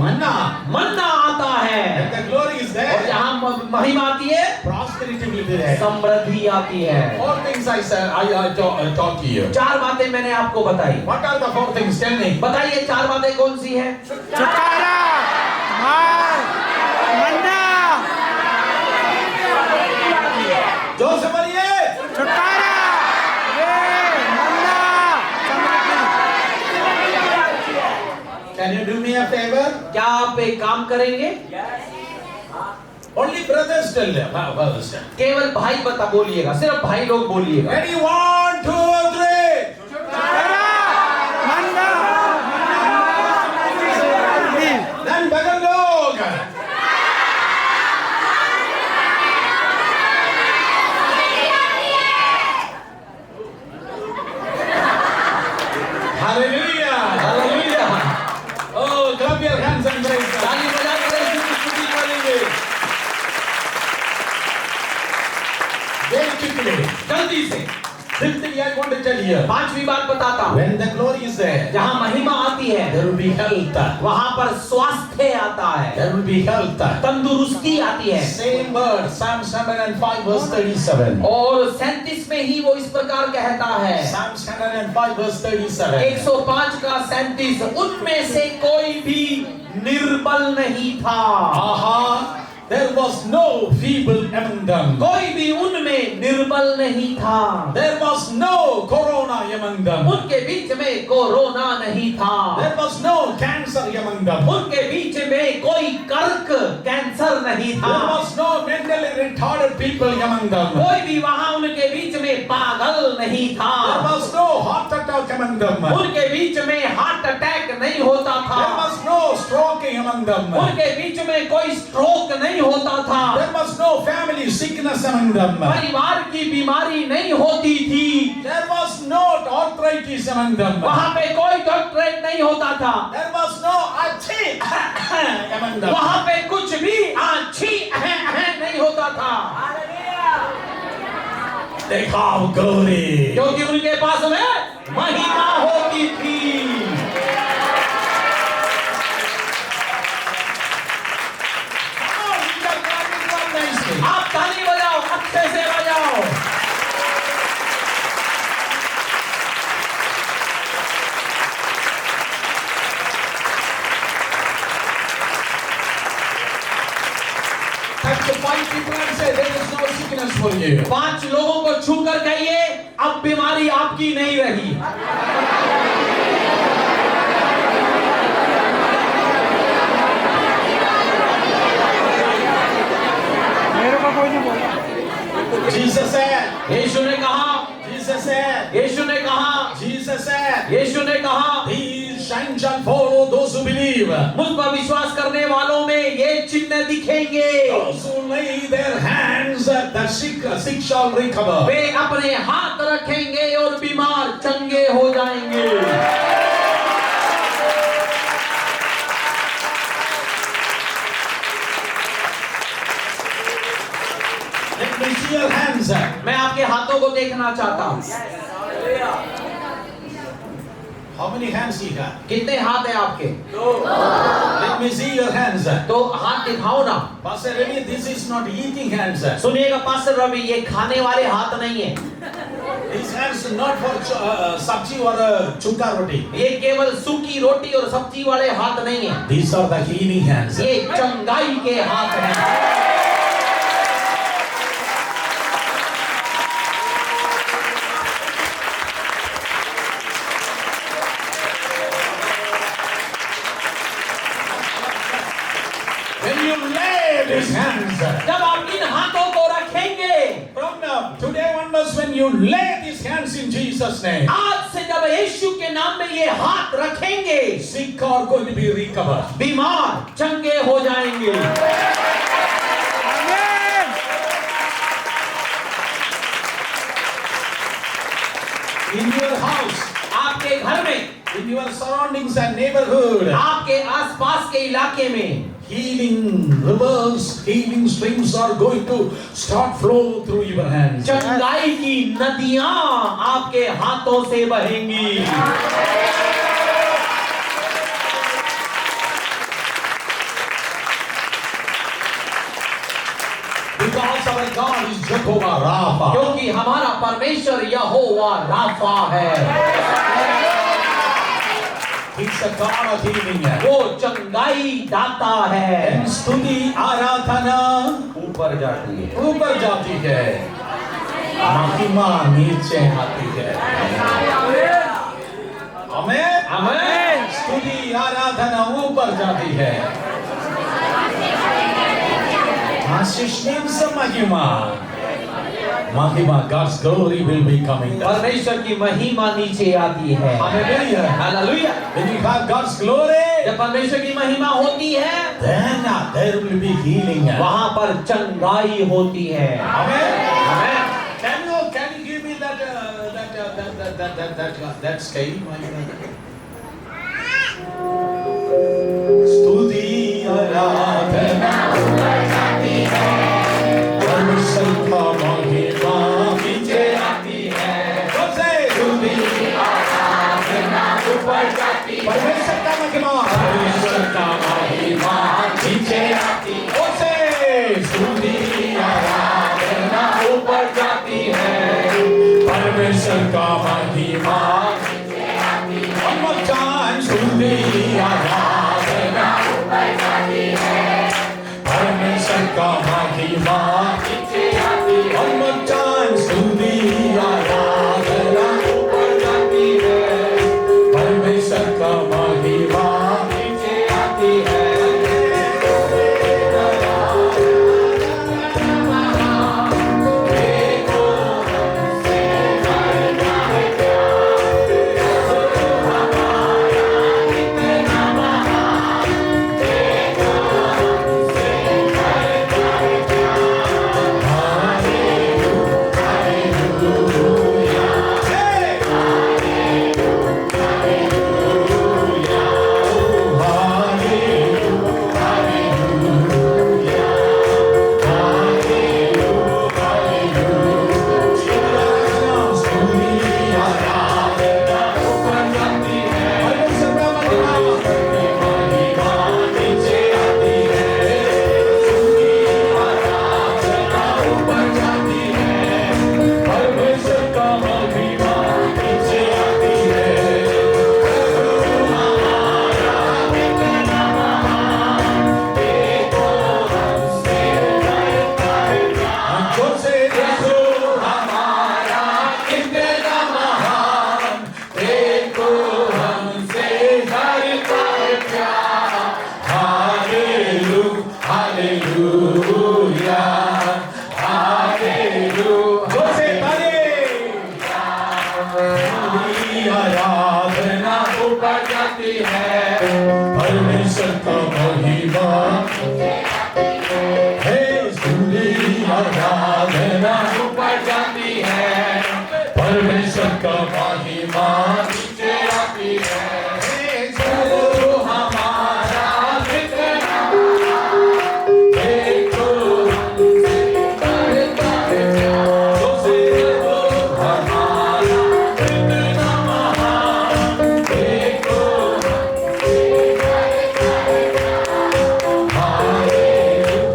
manna. मन्ना आता है। And the glory is और there. जहाँ महिमा आती है, Prosperity will be there. समृद्धि आती है। Four things I said. I taught to you. 4 बातें मैंने आपको बताई। What are the 4 things? Tell me. बताइए 4 बातें कौन सी है? छुटकारा, मार, मन्ना, Can you do me a favor? क्या आप एक काम करेंगे? Only brothers tell them. Brothers tell. केवल भाई बता बोलिएगा, सिर्फ भाई लोग बोलिएगा। Ready? 1, 2, 3. Then बगल लोग. Hallelujah. Hallelujah. Oh, clap your hands and praise God. ताली बजाकर यीशु की स्तुति करेंगे। Very quickly. जल्दी से Fifthly, I want to tell you. पांचवी बात बताता हूँ। When the glory is there, जहाँ महिमा आती है, there will be health. वहाँ पर स्वास्थ्य आता है, There will be health. तंदुरुस्ती आती है। Same word, Psalm 105 verse 37. और 37 में ही वो इस प्रकार कहता है, Psalm 105 verse 37. 105 का 37, उनमें से कोई भी निर्बल नहीं था। Aha, there was no feeble among them. कोई भी उनमें निर्बल नहीं था। There was no corona among them. उनके बीच में कोरोना नहीं था। There was no cancer among them. उनके बीच में कोई कर्क कैंसर नहीं था। There was no mentally retarded people among them. कोई भी वहाँ उनके बीच में पागल नहीं था। There was no heart attack among them. उनके बीच में हार्ट अटैक नहीं होता था। There was no stroke among them. उनके बीच में कोई स्ट्रोक नहीं होता था। There was no family sickness among them. परिवार की बीमारी नहीं होती थी। There was no arthritis among them. वहाँ पे कोई डॉक्टरेट नहीं होता था। There was no achhi among them. वहाँ पे कुछ भी अच्छी नहीं होता था। They have glory. क्योंकि उनके पास में महिमा होती थी। आप ताली बजाओ, अच्छे से बजाओ। Touch the 5 people and say there is no sickness for you. 5 लोगों को छूकर कहिए, अब बीमारी आपकी नहीं रही। मेरे को कोई नहीं बोला। Jesus said. यीशु ने कहा, Jesus said. यीशु ने कहा, Jesus said. यीशु ने कहा, These signs shall follow those who believe. मुझ पर विश्वास करने वालों में ये चिन्ह दिखेंगे। Those who lay their hands, the sick shall recover. वे अपने हाथ रखेंगे और बीमार चंगे हो जाएंगे। Let me see your hands. मैं आपके हाथों को देखना चाहता हूँ। How many hands you have? कितने हाथ हैं आपके? Let me see your hands. तो हाथ दिखाओ ना। Pastor Ravi, this is not eating hands. सुनिएगा पास्टर रवि, ये खाने वाले हाथ नहीं है। These hands are not for sabji or chukka roti. ये केवल सूखी रोटी और सब्जी वाले हाथ नहीं है। These are the healing hands. ये चंगाई के हाथ हैं। When you lay these hands, जब आप इन हाथों को रखेंगे, from now, today onwards, when you lay these hands in Jesus' name, आज से जब यीशु के नाम में ये हाथ रखेंगे, sick are going to be recovered. बीमार चंगे हो जाएंगे। आमीन। In your house, आपके घर में, in your surroundings and neighborhood, आपके आसपास के इलाके में healing rivers, healing streams are going to start flow through your hands. चंगाई की नदियां आपके हाथों से बहेंगी। Because our God is Jehovah Rapha. क्योंकि हमारा परमेश्वर यहोवा राफा है। He's a God of healing. वो चंगाई दाता है। स्तुति आराधना ऊपर जाती है, ऊपर जाती है, महिमा नीचे आती है। आमेन। आमीन। स्तुति आराधना आराधना ऊपर जाती है। आशीष मीन्स महिमा। महिमा, God's glory will be coming down. परमेश्वर की महिमा नीचे आती है। Hallelujah. Hallelujah. When you have God's glory, जब परमेश्वर की महिमा होती है, then there will be healing. वहां पर चंगाई होती है। Amen. Amen. Can you give me that scale? स्तुति आराधना परमेश्वर का महिमा नीचे आती है। स्तुति आराधना ऊपर जाती है। परमेश्वर का महिमा नीचे आती है। स्तुति आराधना ऊपर जाती है। परमेश्वर का महिमा नीचे आती है। One more time, स्तुति आराधना ऊपर जाती है। परमेश्वर का महिमा नीचे आती है। One more time, स्तुति आराधना ऊपर जाती है। परमेश्वर का महिमा नीचे आती है। आराधना ऊपर जाती है। परमेश्वर का महिमा है। स्तुति आराधना ऊपर जाती है। परमेश्वर का महिमा नीचे आती है। देखो हमारा कितना, देखो हमसे करता है प्यार। देखो हमारा कितना महान, देखो hallelujah,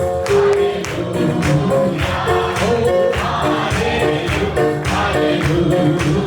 hallelujah,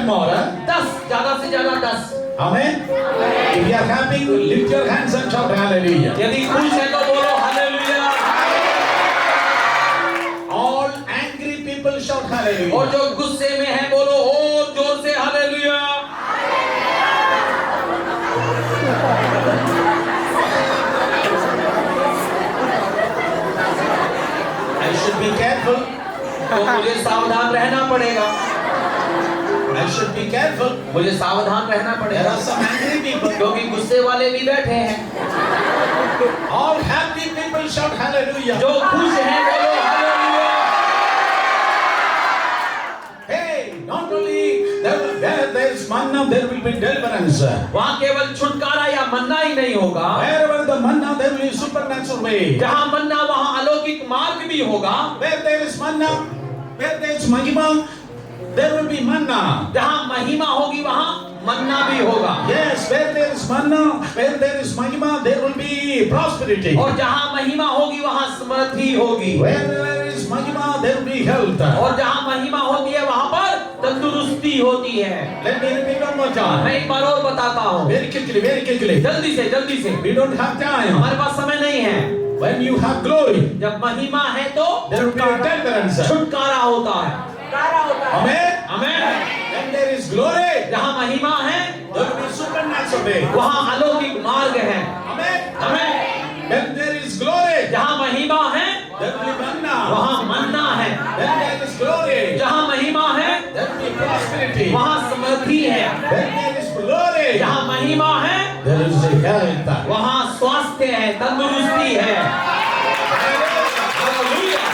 and more. Huh? 10, ज्यादा से ज्यादा 10। Amen. If you are happy, lift your hands and shout hallelujah. यदि खुश है तो बोलो hallelujah. All angry people shout और hallelujah. जो गुस्से में है बोलो और जोर से hallelujah. I should be careful. तो मुझे सावधान रहना पड़ेगा। I should be careful. मुझे सावधान रहना There पड़ेगा are some angry people. क्योंकि गुस्से वाले भी बैठे हैं। All happy people shout hallelujah. जो खुश हैं बोलो hallelujah. Hey, not only where there is manna, there will be deliverance. वहाँ केवल छुटकारा या मन्ना ही नहीं होगा। Wherever the manna, there will be supernatural way. जहाँ मन्ना वहाँ अलौकिक मार्ग भी होगा। Where there is manna, where there is mahima, there will be manna. जहाँ महिमा होगी वहाँ मन्ना भी होगा। Yes, where there is manna, where there is mahima, there will be prosperity. और जहाँ महिमा होगी वहाँ समृद्धि होगी। Where there is mahima, there will be health. और जहाँ महिमा होती है वहाँ पर तंदुरुस्ती होती है। Let me repeat one more time. मैं एक बार और बताता हूँ। Very quickly. जल्दी से। We don't have time. हमारे पास समय नहीं है। When you have glory, जब महिमा है तो there will be deliverance. छुटकारा होता है। Amen. Amen. When there is glory, जहाँ महिमा है there will be supernatural way. वहाँ अलौकिक मार्ग है। Amen. Amen. When there is glory, जहाँ महिमा है there will be manna. वहाँ मन्ना है। When there is glory, जहाँ महिमा है there will be prosperity. वहाँ समृद्धि है। When there is glory, जहाँ महिमा है there is health. वहाँ स्वास्थ्य है, तंदुरुस्ती है। Hallelujah.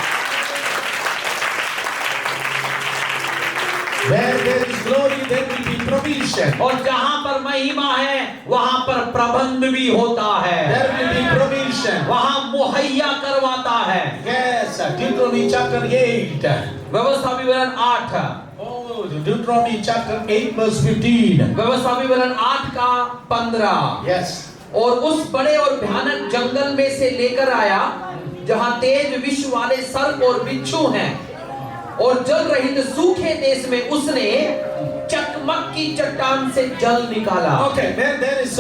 Where there is glory, there will be provision. और जहाँ पर महिमा है वहाँ पर प्रबंध भी होता है। There will be provision. वहाँ मुहैया करवाता है। Yes, Deuteronomy chapter 8. व्यवस्था विवरण 8। Oh, Deuteronomy chapter 8 verse 15. व्यवस्था विवरण 8 का 15। Yes. और उस बड़े और भयानक जंगल में से लेकर आया जहाँ तेज विष वाले सर्प और बिच्छू हैं और जल रहित सूखे देश में उसने चकमक की चट्टान से जल निकाला। Okay, where there is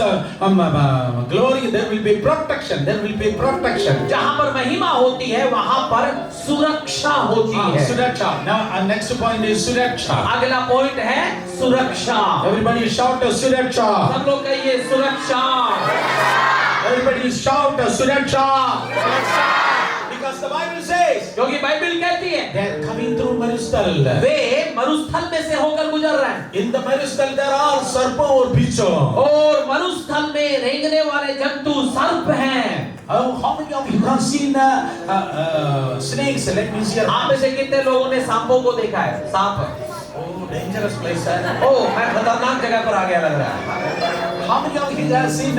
glory, there will be protection. There will be protection. जहाँ पर महिमा होती है वहाँ पर सुरक्षा होती है। Suraksha. Now, our next point is Suraksha. अगला पॉइंट है सुरक्षा। Everybody shout Suraksha. सब लोग कहिए सुरक्षा। Everybody shout Suraksha. Because the Bible says क्योंकि बाइबल कहती है they are coming through Marustal. वे मरुस्थल में से होकर गुजर रहे हैं। In the Marustal there are sarpa or bicho. और मरुस्थल में रेंगने वाले जंतु सर्प हैं। How many of you have seen snakes? Let me see. आप में से कितने लोगों ने सांपों को देखा है? सांप। Oh, dangerous place. ओह, मैं खतरनाक जगह पर आ गया लग रहा है। How many of you have seen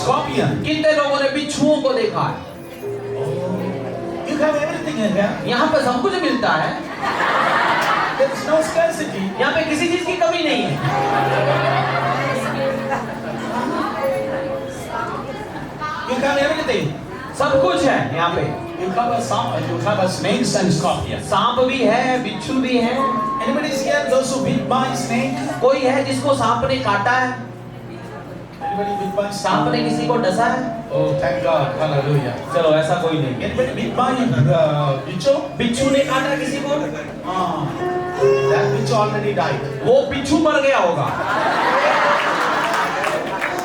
scorpion? कितने लोगों ने बिच्छुओं को देखा है? You have everything in here. यहाँ पे सब कुछ मिलता है। There is no scarcity. यहाँ पे किसी चीज की कमी नहीं है। You have everything. सब कुछ है यहाँ पे। You have a snakes and scorpion. सांप भी है, बिच्छू भी है। Anybody is here? Those who bit by snake? कोई है जिसको सांप ने काटा है? Anybody bit by सांप ने किसी को डसा है? Oh, thank God. Hallelujah. चलो ऐसा कोई नहीं है। Anybody bit by bicho? बिच्छू ने काटा किसी को? That bicho already died. वो बिच्छू मर गया होगा।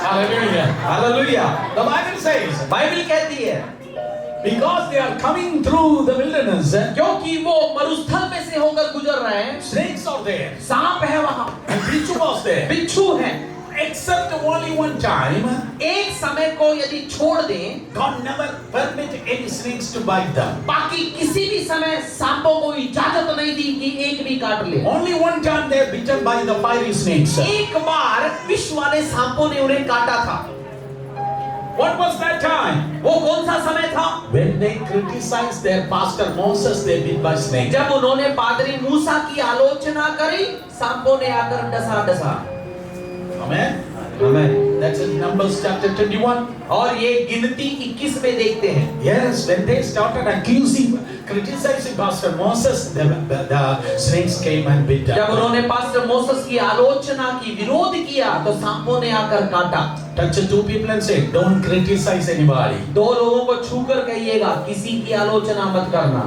Hallelujah. Hallelujah. The Bible says Bible कहती है because they are coming through the wilderness, क्योंकि वो मरुस्थल में से होकर गुजर रहे हैं। snakes are there. सांप है वहाँ, And bicho was there. बिच्छू है। Except only one time, एक समय को यदि छोड़ दें, God never permit any snakes to bite them. बाकी किसी भी समय सांपों को इजाजत नहीं दी कि एक भी काट ले। Only one time they are bitten by the fiery snakes. एक बार विष वाले सांपों ने उन्हें काटा था। What was that time? वो कौन सा समय था? When they criticized their pastor Moses, they bit by snake. जब उन्होंने पादरी मूसा की आलोचना करी, सांपों ने आकर डसा। Amen. Amen. That's in Numbers chapter 21. और ये गिनती 21 में देखते हैं। Yes, when they started accusing, criticizing Pastor Moses, the snakes came and bit जब them. उन्होंने पास्टर मोसेस की आलोचना की, विरोध किया, तो सांपों ने आकर काटा। Touch two people and say, don't criticize anybody. दो लोगों को छूकर कहिएगा, किसी की आलोचना मत करना।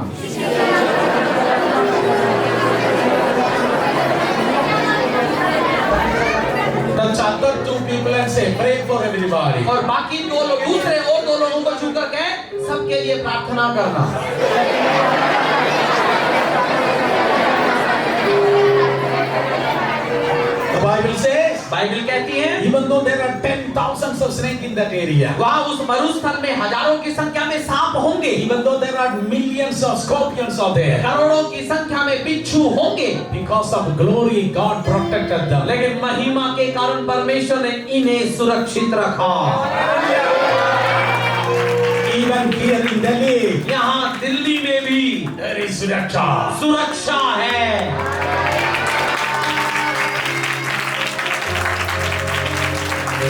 Touch other two people and say, pray for everybody. और बाकी दूसरे और दो लोगों को छूकर कहे, सबके लिए प्रार्थना करना। The Bible says, बाइबल कहती है, even though there are 10,000s of snakes in that area, वहाँ उस मरुस्थल में हजारों की संख्या में सांप होंगे, even though there are millions of scorpions out there, करोड़ों की संख्या में बिच्छू होंगे, because of glory, God protected them. लेकिन महिमा के कारण परमेश्वर ने इन्हें सुरक्षित रखा। Even here in Delhi, यहाँ दिल्ली में भी there is सुरक्षा है।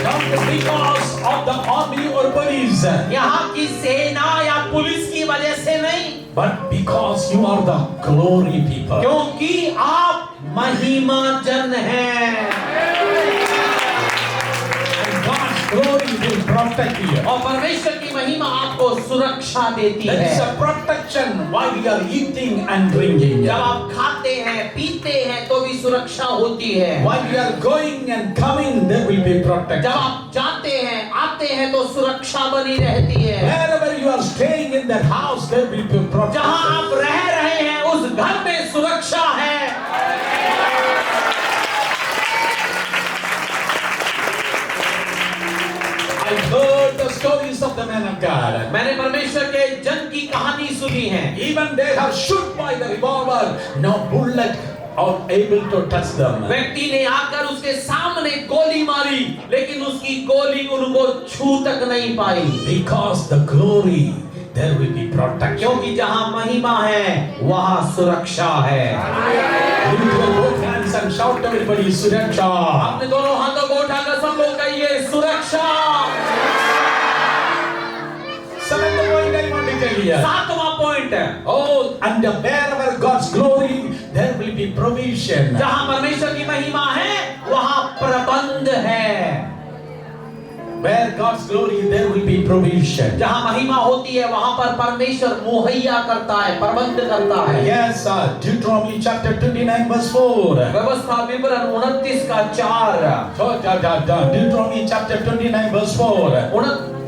Not because of the army or police, यहाँ की सेना या पुलिस की वजह से नहीं, but because you are the glory people. क्योंकि आप महिमा जन हैं। And God's glory will protect you. और परमेश्वर की महिमा आपको सुरक्षा देती There is है। a protection while you are eating and drinking. जब आप खाते हैं, पीते हैं, तो भी सुरक्षा होती है। While you are going and coming, there will be protection. जब आप जाते हैं, आते हैं, तो सुरक्षा बनी रहती है। Wherever you are staying in that house, there will be protection. जहाँ आप रह रहे हैं, उस घर में सुरक्षा है। I heard the stories of the men of God. मैंने परमेश्वर के जन की कहानी सुनी है। Even they have shot by the revolver, no bullet are able to touch them. व्यक्ति ने आकर उसके सामने गोली मारी, लेकिन उसकी गोली उनको छू तक नहीं पाई। Because the glory, there will be protection. क्योंकि जहाँ महिमा है, वहाँ सुरक्षा है। Lift your both hands and shout everybody, सुरक्षा. अपने दोनों हाथों को उठाकर सब लोग कहिए, सुरक्षा। Seventh point I want to tell you. सातवां पॉइंट है, Oh, and wherever God's glory, there will be provision. जहाँ परमेश्वर की महिमा है, वहाँ प्रबंध है। Where God's glory, there will be provision. जहाँ महिमा होती है, वहाँ पर परमेश्वर मुहैया करता है, प्रबंध करता है। Yes, Deuteronomy chapter 29 verse 4. व्यवस्था विवरण 29 का 4। So, Deuteronomy chapter 29 verse 4.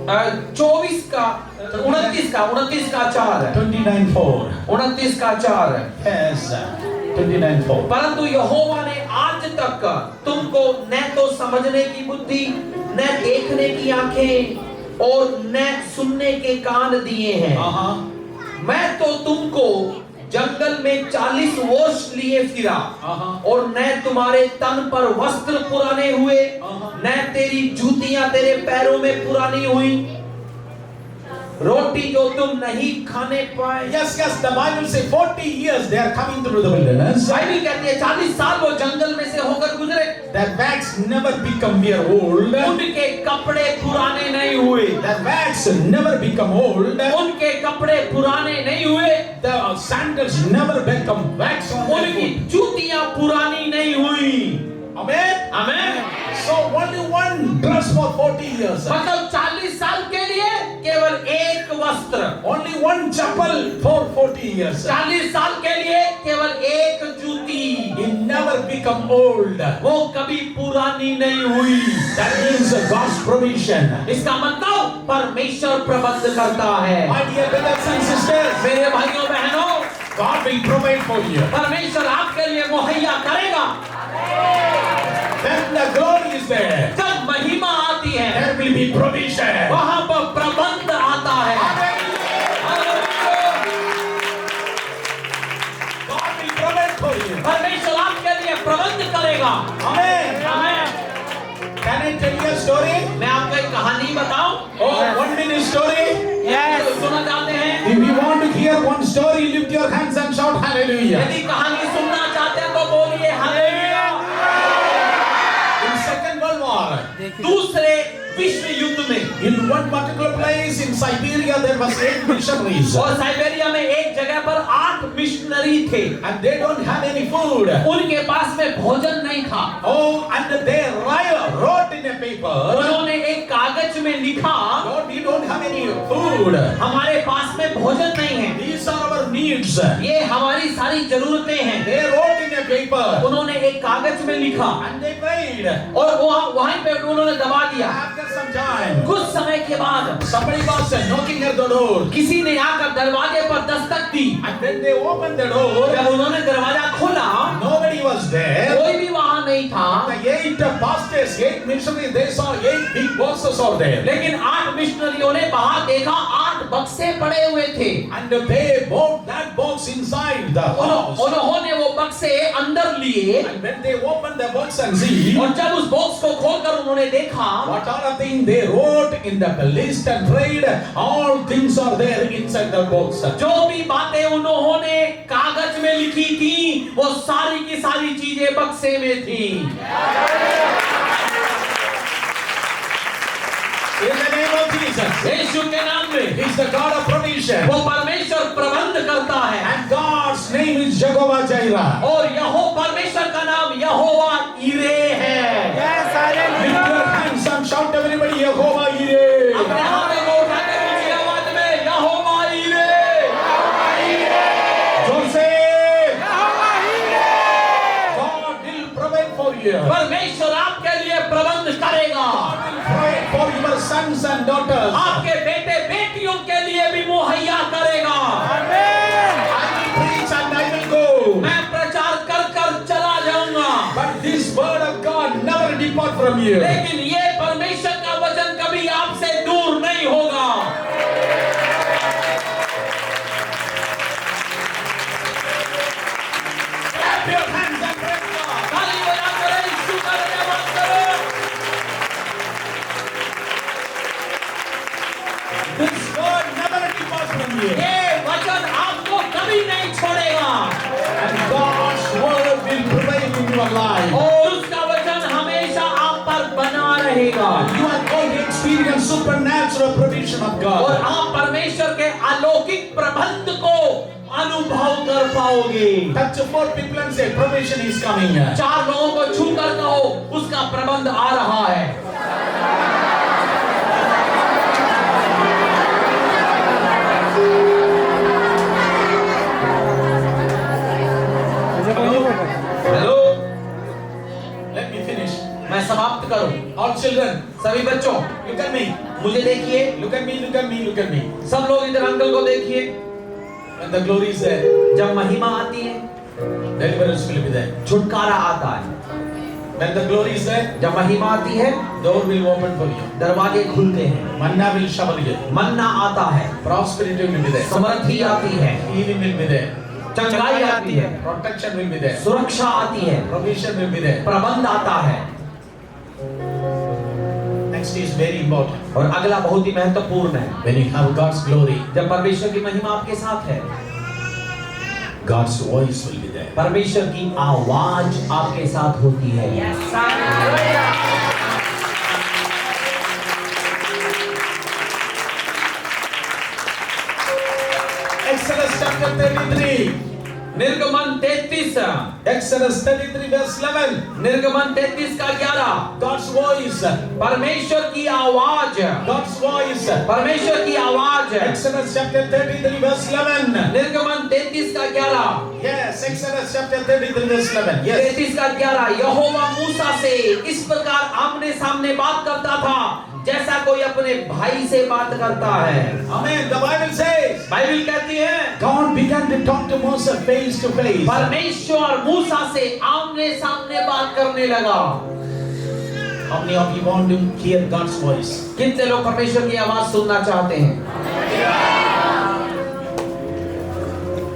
29 का 4। 29:4. 29 का 4। Yes, 29:4. परंतु यहोवा ने आज तक तुमको न तो समझने की बुद्धि, न देखने की आंखें और न सुनने के कान दिए हैं। मैं तो तुमको जंगल में 40 वर्ष लिए फिरा और न तुम्हारे तन पर वस्त्र पुराने हुए, न तेरी जूतियां तेरे पैरों में पुरानी हुई, रोटी जो तुम नहीं खाने पाए। Yes, the Bible says 40 years they are coming through the wilderness. Bible कहती है 40 साल वो जंगल में से होकर गुजरे। Their backs never become wear old. उनके कपड़े पुराने नहीं हुए। Their backs never become old. उनके कपड़े पुराने नहीं हुए। The sandals never become wax on their उनकी foot. जूतियां पुरानी नहीं हुई। Amen. Amen. So only one dress for 40 years. मतलब 40 साल के लिए केवल एक वस्त्र। Only one chapel for 40 years. 40 साल के लिए केवल एक जूती। It never become old. वो कभी पुरानी नहीं हुई। That means God's provision. इसका मतलब परमेश्वर प्रबंध करता है। My dear brothers and sisters, मेरे भाइयों बहनों, God will provide for you. परमेश्वर आपके लिए मुहैया करेगा। When the glory is there, जब महिमा आती है, there will be provision. वहाँ पर प्रबंध आता है। God will provide for you. परमेश्वर आपके लिए प्रबंध करेगा। Amen. Amen. Can I tell you a story? मैं आपको एक कहानी बताऊं? Oh, 1 minute story. Yes. सुनना चाहते हैं? If you want to hear one story, lift your hands and shout hallelujah. यदि कहानी सुनना चाहते हैं तो बोलिए hallelujah. In Second World War, दूसरे was 8 missionaries. और साइबेरिया में एक जगह पर 8 मिशनरी थे, And they don't have any food. उनके पास में भोजन नहीं था। Oh, and they wrote in a paper, उन्होंने एक कागज में लिखा, Lord, we don't have any food. हमारे पास में भोजन नहीं है, These are our needs. ये हमारी सारी जरूरतें हैं। They wrote in a paper. उन्होंने एक कागज में लिखा And they prayed. और वहीं पे उन्होंने दबा दिया। After some time, कुछ समय के बाद somebody was knocking at the door. किसी ने आकर दरवाजे पर दस्तक दी। And when they opened the door, जब उन्होंने दरवाजा खोला, nobody was there. कोई भी वहां नहीं था। The 8 pastors, 8 missionaries, they saw 8 big boxes out there. लेकिन 8 मिशनरियों ने बाहर देखा 8 बक्से पड़े हुए थे। And they brought that box inside the house. उन्होंने वो बक्से अंदर लिए And when they opened the box and see, और जब उस बॉक्स को खोलकर उन्होंने देखा, what are the things they wrote in the list and prayed, all things are there inside the box. जो भी बातें उन्होंने कागज में लिखी थी, वो सारी की सारी चीजें बक्से में थी। In the name of Jesus, यीशु के नाम में, He is the God of provision. वो परमेश्वर प्रबंध करता है। And God's name is Jehovah Jireh. और परमेश्वर का नाम यहोवा इरे है। Yes, Lift your hallelujah. hands and shout everybody, Jehovah Jireh. अपने हाथों को उठाकर ऊंची आवाज में यहोवा इरे। Joseph, Jehovah Jireh. God will provide for you. परमेश्वर आपके लिए प्रबंध करेगा। God will provide for your sons and daughters. आपके बेटे बेटियों के लिए भी मुहैया करेगा। Amen. I will preach and I will go. मैं प्रचार कर कर चला जाऊंगा, But this word of God never depart from you. लेकिन ये परमेश्वर का वचन कभी आपसे दूर नहीं होगा। Clap your hands and praise God. ताली बजाकर यीशु का धन्यवाद करो। This word never depart from you. ये वचन आपको कभी नहीं छोड़ेगा And God's word will prevail in your life. और उसका वचन हमेशा आप पर बना रहेगा। You are going to experience supernatural provision of और God. आप परमेश्वर के अलौकिक प्रबंध को अनुभव कर पाओगे। Touch 4 people and say, provision is coming. 4 लोगों को छू कर कहो, उसका प्रबंध आ रहा है। मुझे कोई नहीं बोल रहा। Hello, Let me finish. मैं समाप्त करूं। All children, सभी बच्चों, look at me. मुझे देखिए। Look at me, look at me, look at me. सब लोग इधर अंकल को देखिए। When the glory is there, जब महिमा आती है, deliverance will be there. छुटकारा आता है। When the glory is there, जब महिमा आती है, door will open for you. दरवाजे खुलते हैं, Manna will shower you. मन्ना आता है, Prosperity will be there. समृद्धि आती है, Healing will be there. चंगाई आती है, Protection will be there. सुरक्षा आती है, Provision will be there. प्रबंध आता है। Next is very important. और अगला बहुत ही महत्वपूर्ण है। When you have God's glory, जब परमेश्वर की महिमा आपके साथ है, God's voice will be there. परमेश्वर की आवाज आपके साथ होती है। Exodus chapter 33. निर्गमन 33, Exodus 33 verse 11. निर्गमन 33 का 11, God's voice. परमेश्वर की आवाज, God's voice. परमेश्वर की आवाज। Exodus chapter 33 verse 11. निर्गमन 33 का 11, Yes, Exodus chapter 33 verse 11. Yes. 33 का 11, यहोवा मूसा से इस प्रकार आमने सामने बात करता था जैसा कोई अपने भाई से बात करता है। Amen. The Bible says, Bible कहती है, God began to talk to Moses face to face. परमेश्वर मूसा से आमने सामने बात करने लगा। How many of you want to hear God's voice? कितने लोग परमेश्वर की आवाज सुनना चाहते हैं?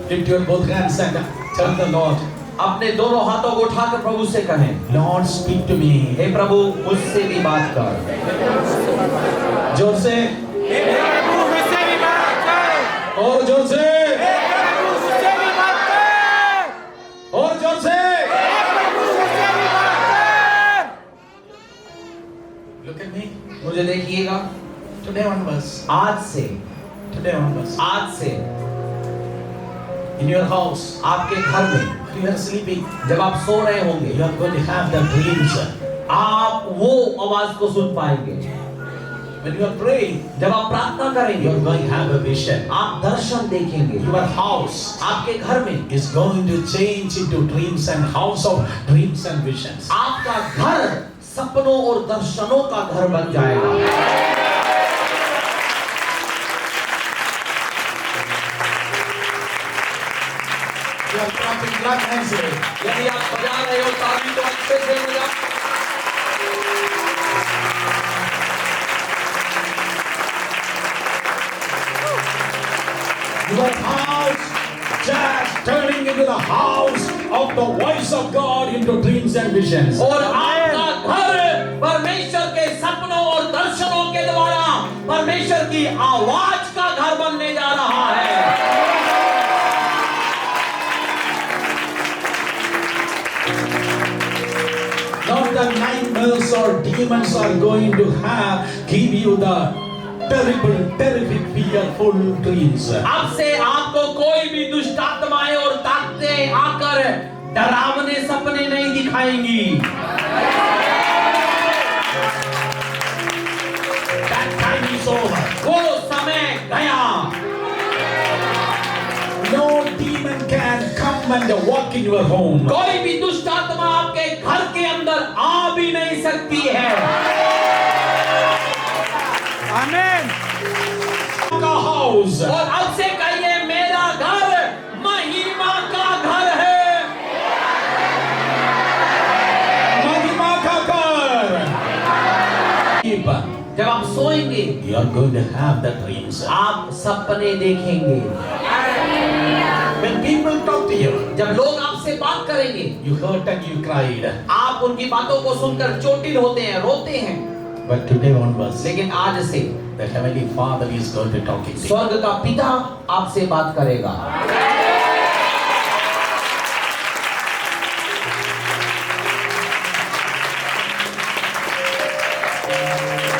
Lift your both hands and tell the Lord, अपने दोनों हाथों को उठाकर प्रभु से कहें, Lord, speak to me. हे प्रभु मुझसे भी बात कर। जोर से प्रभु मुझसे भी बात कर। और जोर से प्रभु मुझसे भी बात कर। और जोर से। प्रभु मुझसे भी बात कर। Look at me. मुझे देखिएगा, Today onwards, आज से Today onwards. आज से In your house, आपके घर में you are sleeping. जब आप सो रहे होंगे You are going to have the dreams. आप वो आवाज को सुन पाएंगे। When you are praying, जब आप प्रार्थना you करेंगे are going to have a vision. आप दर्शन देखेंगे। Your house आपके घर में is going to change into dreams and house of dreams and visions. आपका घर सपनों और दर्शनों का घर बन जाएगा। You are clapping, clap hands. यदि आप बजा रहे हो ताली तो अच्छे से बजाओ। Your house just turning into the house of the voice of God into dreams and visions. और आपका घर परमेश्वर के सपनों और दर्शनों के द्वारा परमेश्वर की आवाज का घर बनने जा रहा है। Not the nightmares or demons are going to give you the terrific, fearful dreams. अब से आपको कोई भी दुष्ट आत्माएं और ताकतें आकर डरावने सपने नहीं दिखाएंगी। That time is over. वो समय गया। No demon can come and walk in your home. कोई भी दुष्ट आत्मा आपके घर के अंदर आ भी नहीं सकती है। Amen. The house. और अब से कहिए मेरा घर महिमा का घर है। महिमा का घर. जब आप सोएंगे You are going to have the dreams. आप सपने देखेंगे। When people talk to you, जब लोग आपसे बात करेंगे you hurt and you cried. आप उनकी बातों को सुनकर चोटिल होते हैं, रोते हैं। But today onwards, लेकिन आज से the Heavenly Father is going to talk to you. स्वर्ग का पिता आपसे बात करेगा।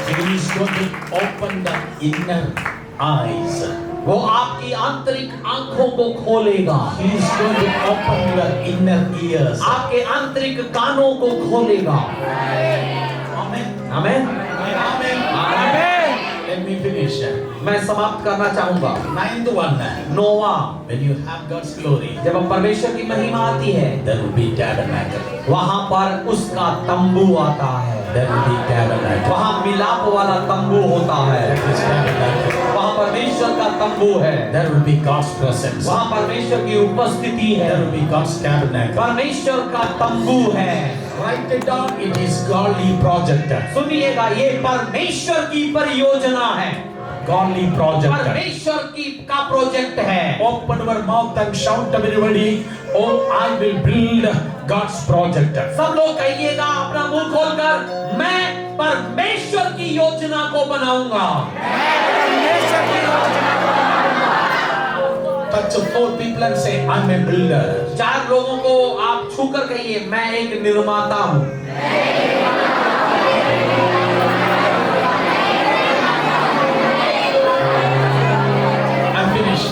He is going to open the inner eyes. वो आपकी आंतरिक आंखों को खोलेगा। He is going to open your inner ears. आपके आंतरिक कानों को खोलेगा। Amen. आमेन। Amen. Amen. Let me finish. मैं समाप्त करना चाहूंगा। 9th one. नौवां, When you have God's glory, जब हम परमेश्वर की महिमा आती है there will be tabernacle. वहां पर उसका तंबू आता है। There will be tabernacle. वहां मिलाप वाला तंबू होता है। That is tabernacle. वहां परमेश्वर का तंबू है। There will be God's presence. वहां परमेश्वर की उपस्थिति है। There will be God's tabernacle. परमेश्वर का तंबू है। Write it down. It is godly project. सुनिएगा, ये परमेश्वर की परियोजना है। Godly project. परमेश्वर की का प्रोजेक्ट है। Open your mouth and shout everybody. Oh, I will build God's project. सब लोग कहिएगा अपना मुंह खोलकर, मैं परमेश्वर की योजना को बनाऊंगा। Touch 4 people and say, I'm a builder. 4 लोगों को आप छूकर कहिए, मैं एक निर्माता हूँ।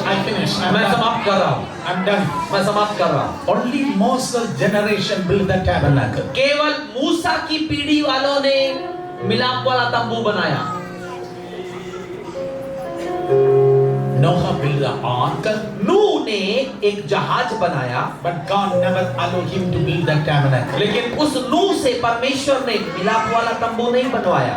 I finish. मैं समाप्त कर रहा हूँ। I'm done. मैं समाप्त कर रहा हूँ। Only Moses' generation built the tabernacle. केवल मूसा की पीढ़ी वालों ने मिलाप वाला तंबू बनाया। Noah built the ark, नूह ने एक जहाज बनाया, but God never allowed him to build the tabernacle. लेकिन उस नूह से परमेश्वर ने मिलाप वाला तंबू नहीं बनवाया।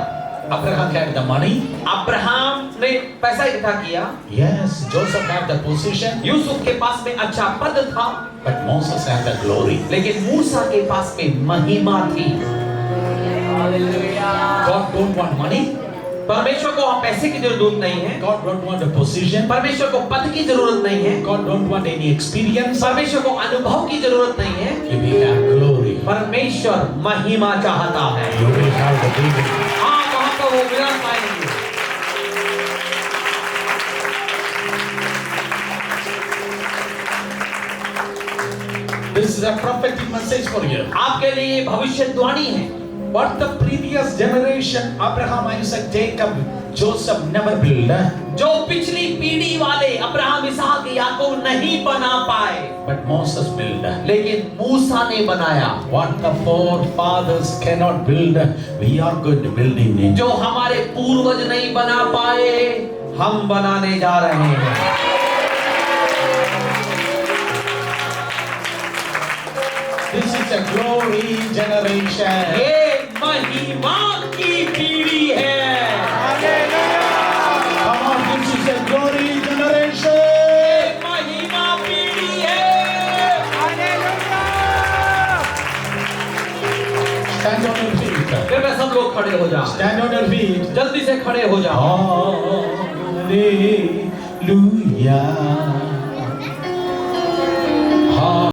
Abraham had the money. Abraham ने पैसा इकट्ठा किया। Yes, Joseph had the position, Yusuf के पास में अच्छा पद था, but Moses had the glory. लेकिन मूसा के पास में महिमा थी। God don't want money. परमेश्वर को पैसे की जरूरत नहीं है। God don't want a position. परमेश्वर को पद की जरूरत नहीं है। God don't want any experience. परमेश्वर को अनुभव की जरूरत नहीं है। You will have glory. परमेश्वर महिमा चाहता है। You will have the glory. हाँ, वहाँ पर वो विराज पाएंगे। This is a prophetic message for you. आपके लिए भविष्यवाणी है। What the previous generation, Abraham, Isaac, Jacob, Joseph never built. जो पिछली पीढ़ी वाले अब्राहम, इसहाक, याकूब नहीं बना पाए, But Moses built. लेकिन मूसा ने बनाया। What the forefathers cannot build, we are going to build in it. जो हमारे पूर्वज नहीं बना पाए, हम बनाने जा रहे हैं। This is a glory generation. ये महिमा की पीढ़ी है। Come on, this is a glory generation. ये महिमा पीढ़ी है। Stand on your feet. फिर मैं सब लोग खड़े हो जाओ। Stand on your feet. जल्दी से खड़े हो जाओ। Hallelujah.